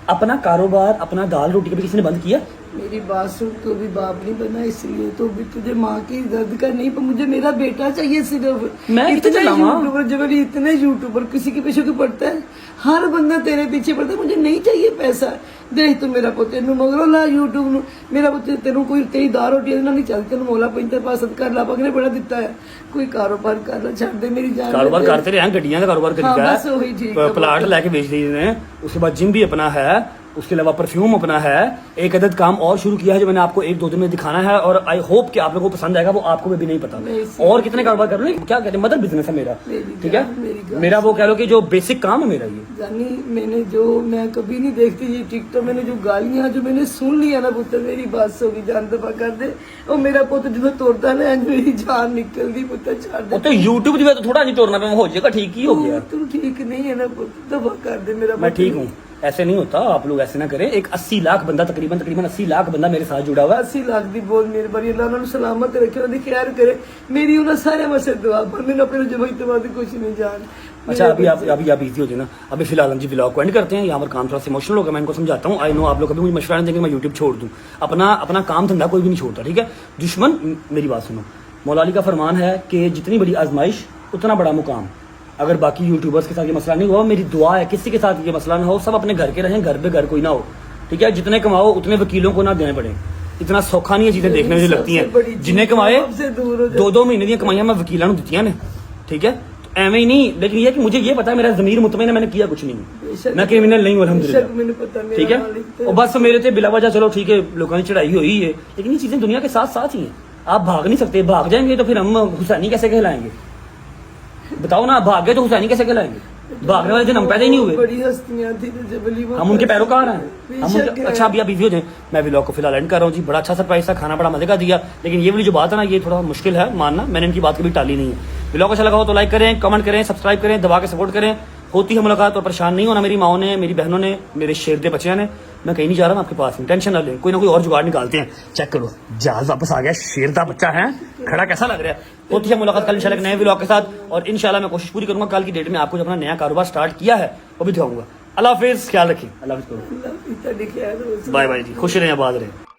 अपना कारोबार अपना दाल रोटी कभी किसी ने बंद किया? मेरी बात सुन, तू भी बाप नहीं बना इसलिए तो भी तुझे माँ की दर्द का नहीं, पर मुझे मेरा बेटा चाहिए सिर्फ। मैं इतने कितने लाऊं? यूट्यूबर जब अभी इतने यूट्यूबर किसी के पीछे क्यों पड़ता है? हर बंदा तेरे पीछे पड़ता है, मुझे नहीं चाहिए पैसा। देख तू मेरा पुत्र तेन मगरों ला यूट्यूब नु मेरा पुत्र तेन कोई तेरी दाल रोटी नहीं चलती, तेन मौला पैंतर पास कर ला पगने बड़ा दिता है, कोई कारोबार कर ला, छाड़ दे मेरी जान। कारोबार करते रहे हैं, गड्डियां का कारोबार हाँ, करीदा बस वही ठीक है, है। प्लाट लेके बेच दिए ने, उसके बाद जिम भी अपना है, उसके अलावा परफ्यूम अपना है, एक अदद काम और शुरू किया है जो मैंने आपको 1-2 दिन में दिखाना है और आई होप कि आप लोगों को पसंद आएगा। वो आपको भी नहीं पता और कितने कारोबार कर रहे हैं, क्या कहते हैं, मदर बिजनेस है मेरा, ठीक है, मेरा वो कह लो कि जो बेसिक काम है मेरा ये। जानी मैं कभी नहीं देखती ये टिकटॉक, मैंने जो गालियां जो मैंने सुन लिया ना पुत्र, मेरी बात होगी जान दफा कर दे। और मेरा पुत्र जो तोड़ता ना मेरी जान निकलती पुत्र छाड़ दे। तो यूट्यूब जो है तो थोड़ा नहीं तोड़ना पे हो जाएगा, ठीक ही हो गया। तू ठीक नहीं है ना पुत्र, दफा कर दे मेरा। मैं ठीक हूँ, ऐसे नहीं होता, आप लोग ऐसे ना करें। एक 80 लाख बंदा तकरीबन 80 लाख बंदा मेरे साथ जुड़ा हुआ है। 80 लाख दी बोल मेरे बारी अल्लाह उन्होंने सलामत रखे, उन्होंने खैर करे मेरी उन्हें सारे मसले दुआ पर मैंने अपने जब इतमाद कुछ नहीं जान। अच्छा अभी आप इजी हो जाए ना, अभी फिलहाल हम जी व्लॉग को एंड करते हैं। यहाँ पर काम थोड़ा सा इमोशनल होगा, मैं इनको समझाता हूँ। आई नो आप लोग कभी मुझे मशवरा नहीं देंगे मैं यूट्यूब छोड़ दूँ, अपना काम धंधा कोई भी नहीं छोड़ता, ठीक है। दुश्मन, मेरी बात सुनो, मौला अली का फरमान है कि जितनी बड़ी आजमाइश उतना बड़ा मुकाम। अगर बाकी यूट्यूबर्स के साथ ये मसला नहीं हुआ, मेरी दुआ है किसी के साथ ये मसला ना हो, सब अपने घर के रहें, घर पे घर कोई ना हो, ठीक है। जितने कमाओ उतने वकीलों को ना देने पड़े, इतना सौखा नहीं है चीजें देखने में लगती हैं। जिन्हें कमाए 2-2 महीने दी कमाइयां मैं वकीलों को दित्तियां ने, ठीक है। तो एवं ही नहीं, लेकिन ये कि मुझे ये पता है मेरा जमीर मुतमईन है, मैंने किया कुछ नहीं, मैं क्रिमिनल नहीं हूं अल्हम्दुलिल्लाह, ठीक है। और बस मेरे थे बिला वजह चलो ठीक है लोगों ने चढ़ाई हुई है, लेकिन ये चीजें दुनिया के साथ साथ ही हैं। आप भाग नहीं सकते, भाग जाएंगे तो फिर हम हुसैनी कैसे कहलाएंगे, बताओ ना। भाग गए तो हुसैनी कैसे कहलाएंगे, भागने वाले दिन हम पैदा ही नहीं हुए, बड़ी हस्तियां थी तो जबली वो हम उनके पैरोकार हैं, हम उनके। अच्छा अभी आप बिजी हो जाए, मैं व्लॉग को फिलहाल एंड कर रहा हूँ जी। बड़ा अच्छा सरप्राइज था, खाना बड़ा मजे का दिया, लेकिन ये वाली जो बात है ना ये थोड़ा मुश्किल है मानना, मैंने इनकी बात कभी टाली नहीं है। व्लॉग अच्छा लगा हो तो लाइक करें, कमेंट करें, सब्सक्राइब करें, दबा के सपोर्ट करें। होती है मुलाकात, और परेशान नहीं होना मेरी माओ ने, मेरी बहनों ने, मेरे शेरदे बच्चियां ने। मैं कहीं नहीं जा रहा, मैं आपके पास हूँ, टेंशन ना लें, कोई ना कोई और जुगाड़ निकालते हैं। चेक करो जहाज वापस आ गया, शेरदा बच्चा है, खड़ा कैसा लग रहा है। होती है मुलाकात कल इंशाल्लाह नए व्लॉग के साथ, और इंशाल्लाह मैं कोशिश पूरी करूंगा कल की डेट में आपको जो अपना नया कारोबार स्टार्ट किया है वो भी दिखाऊंगा। अल्लाह हाफिज, ख्याल रखिए, अल्लाह हाफिज, बाय बाय जी, खुश रहें, आबाद रहें।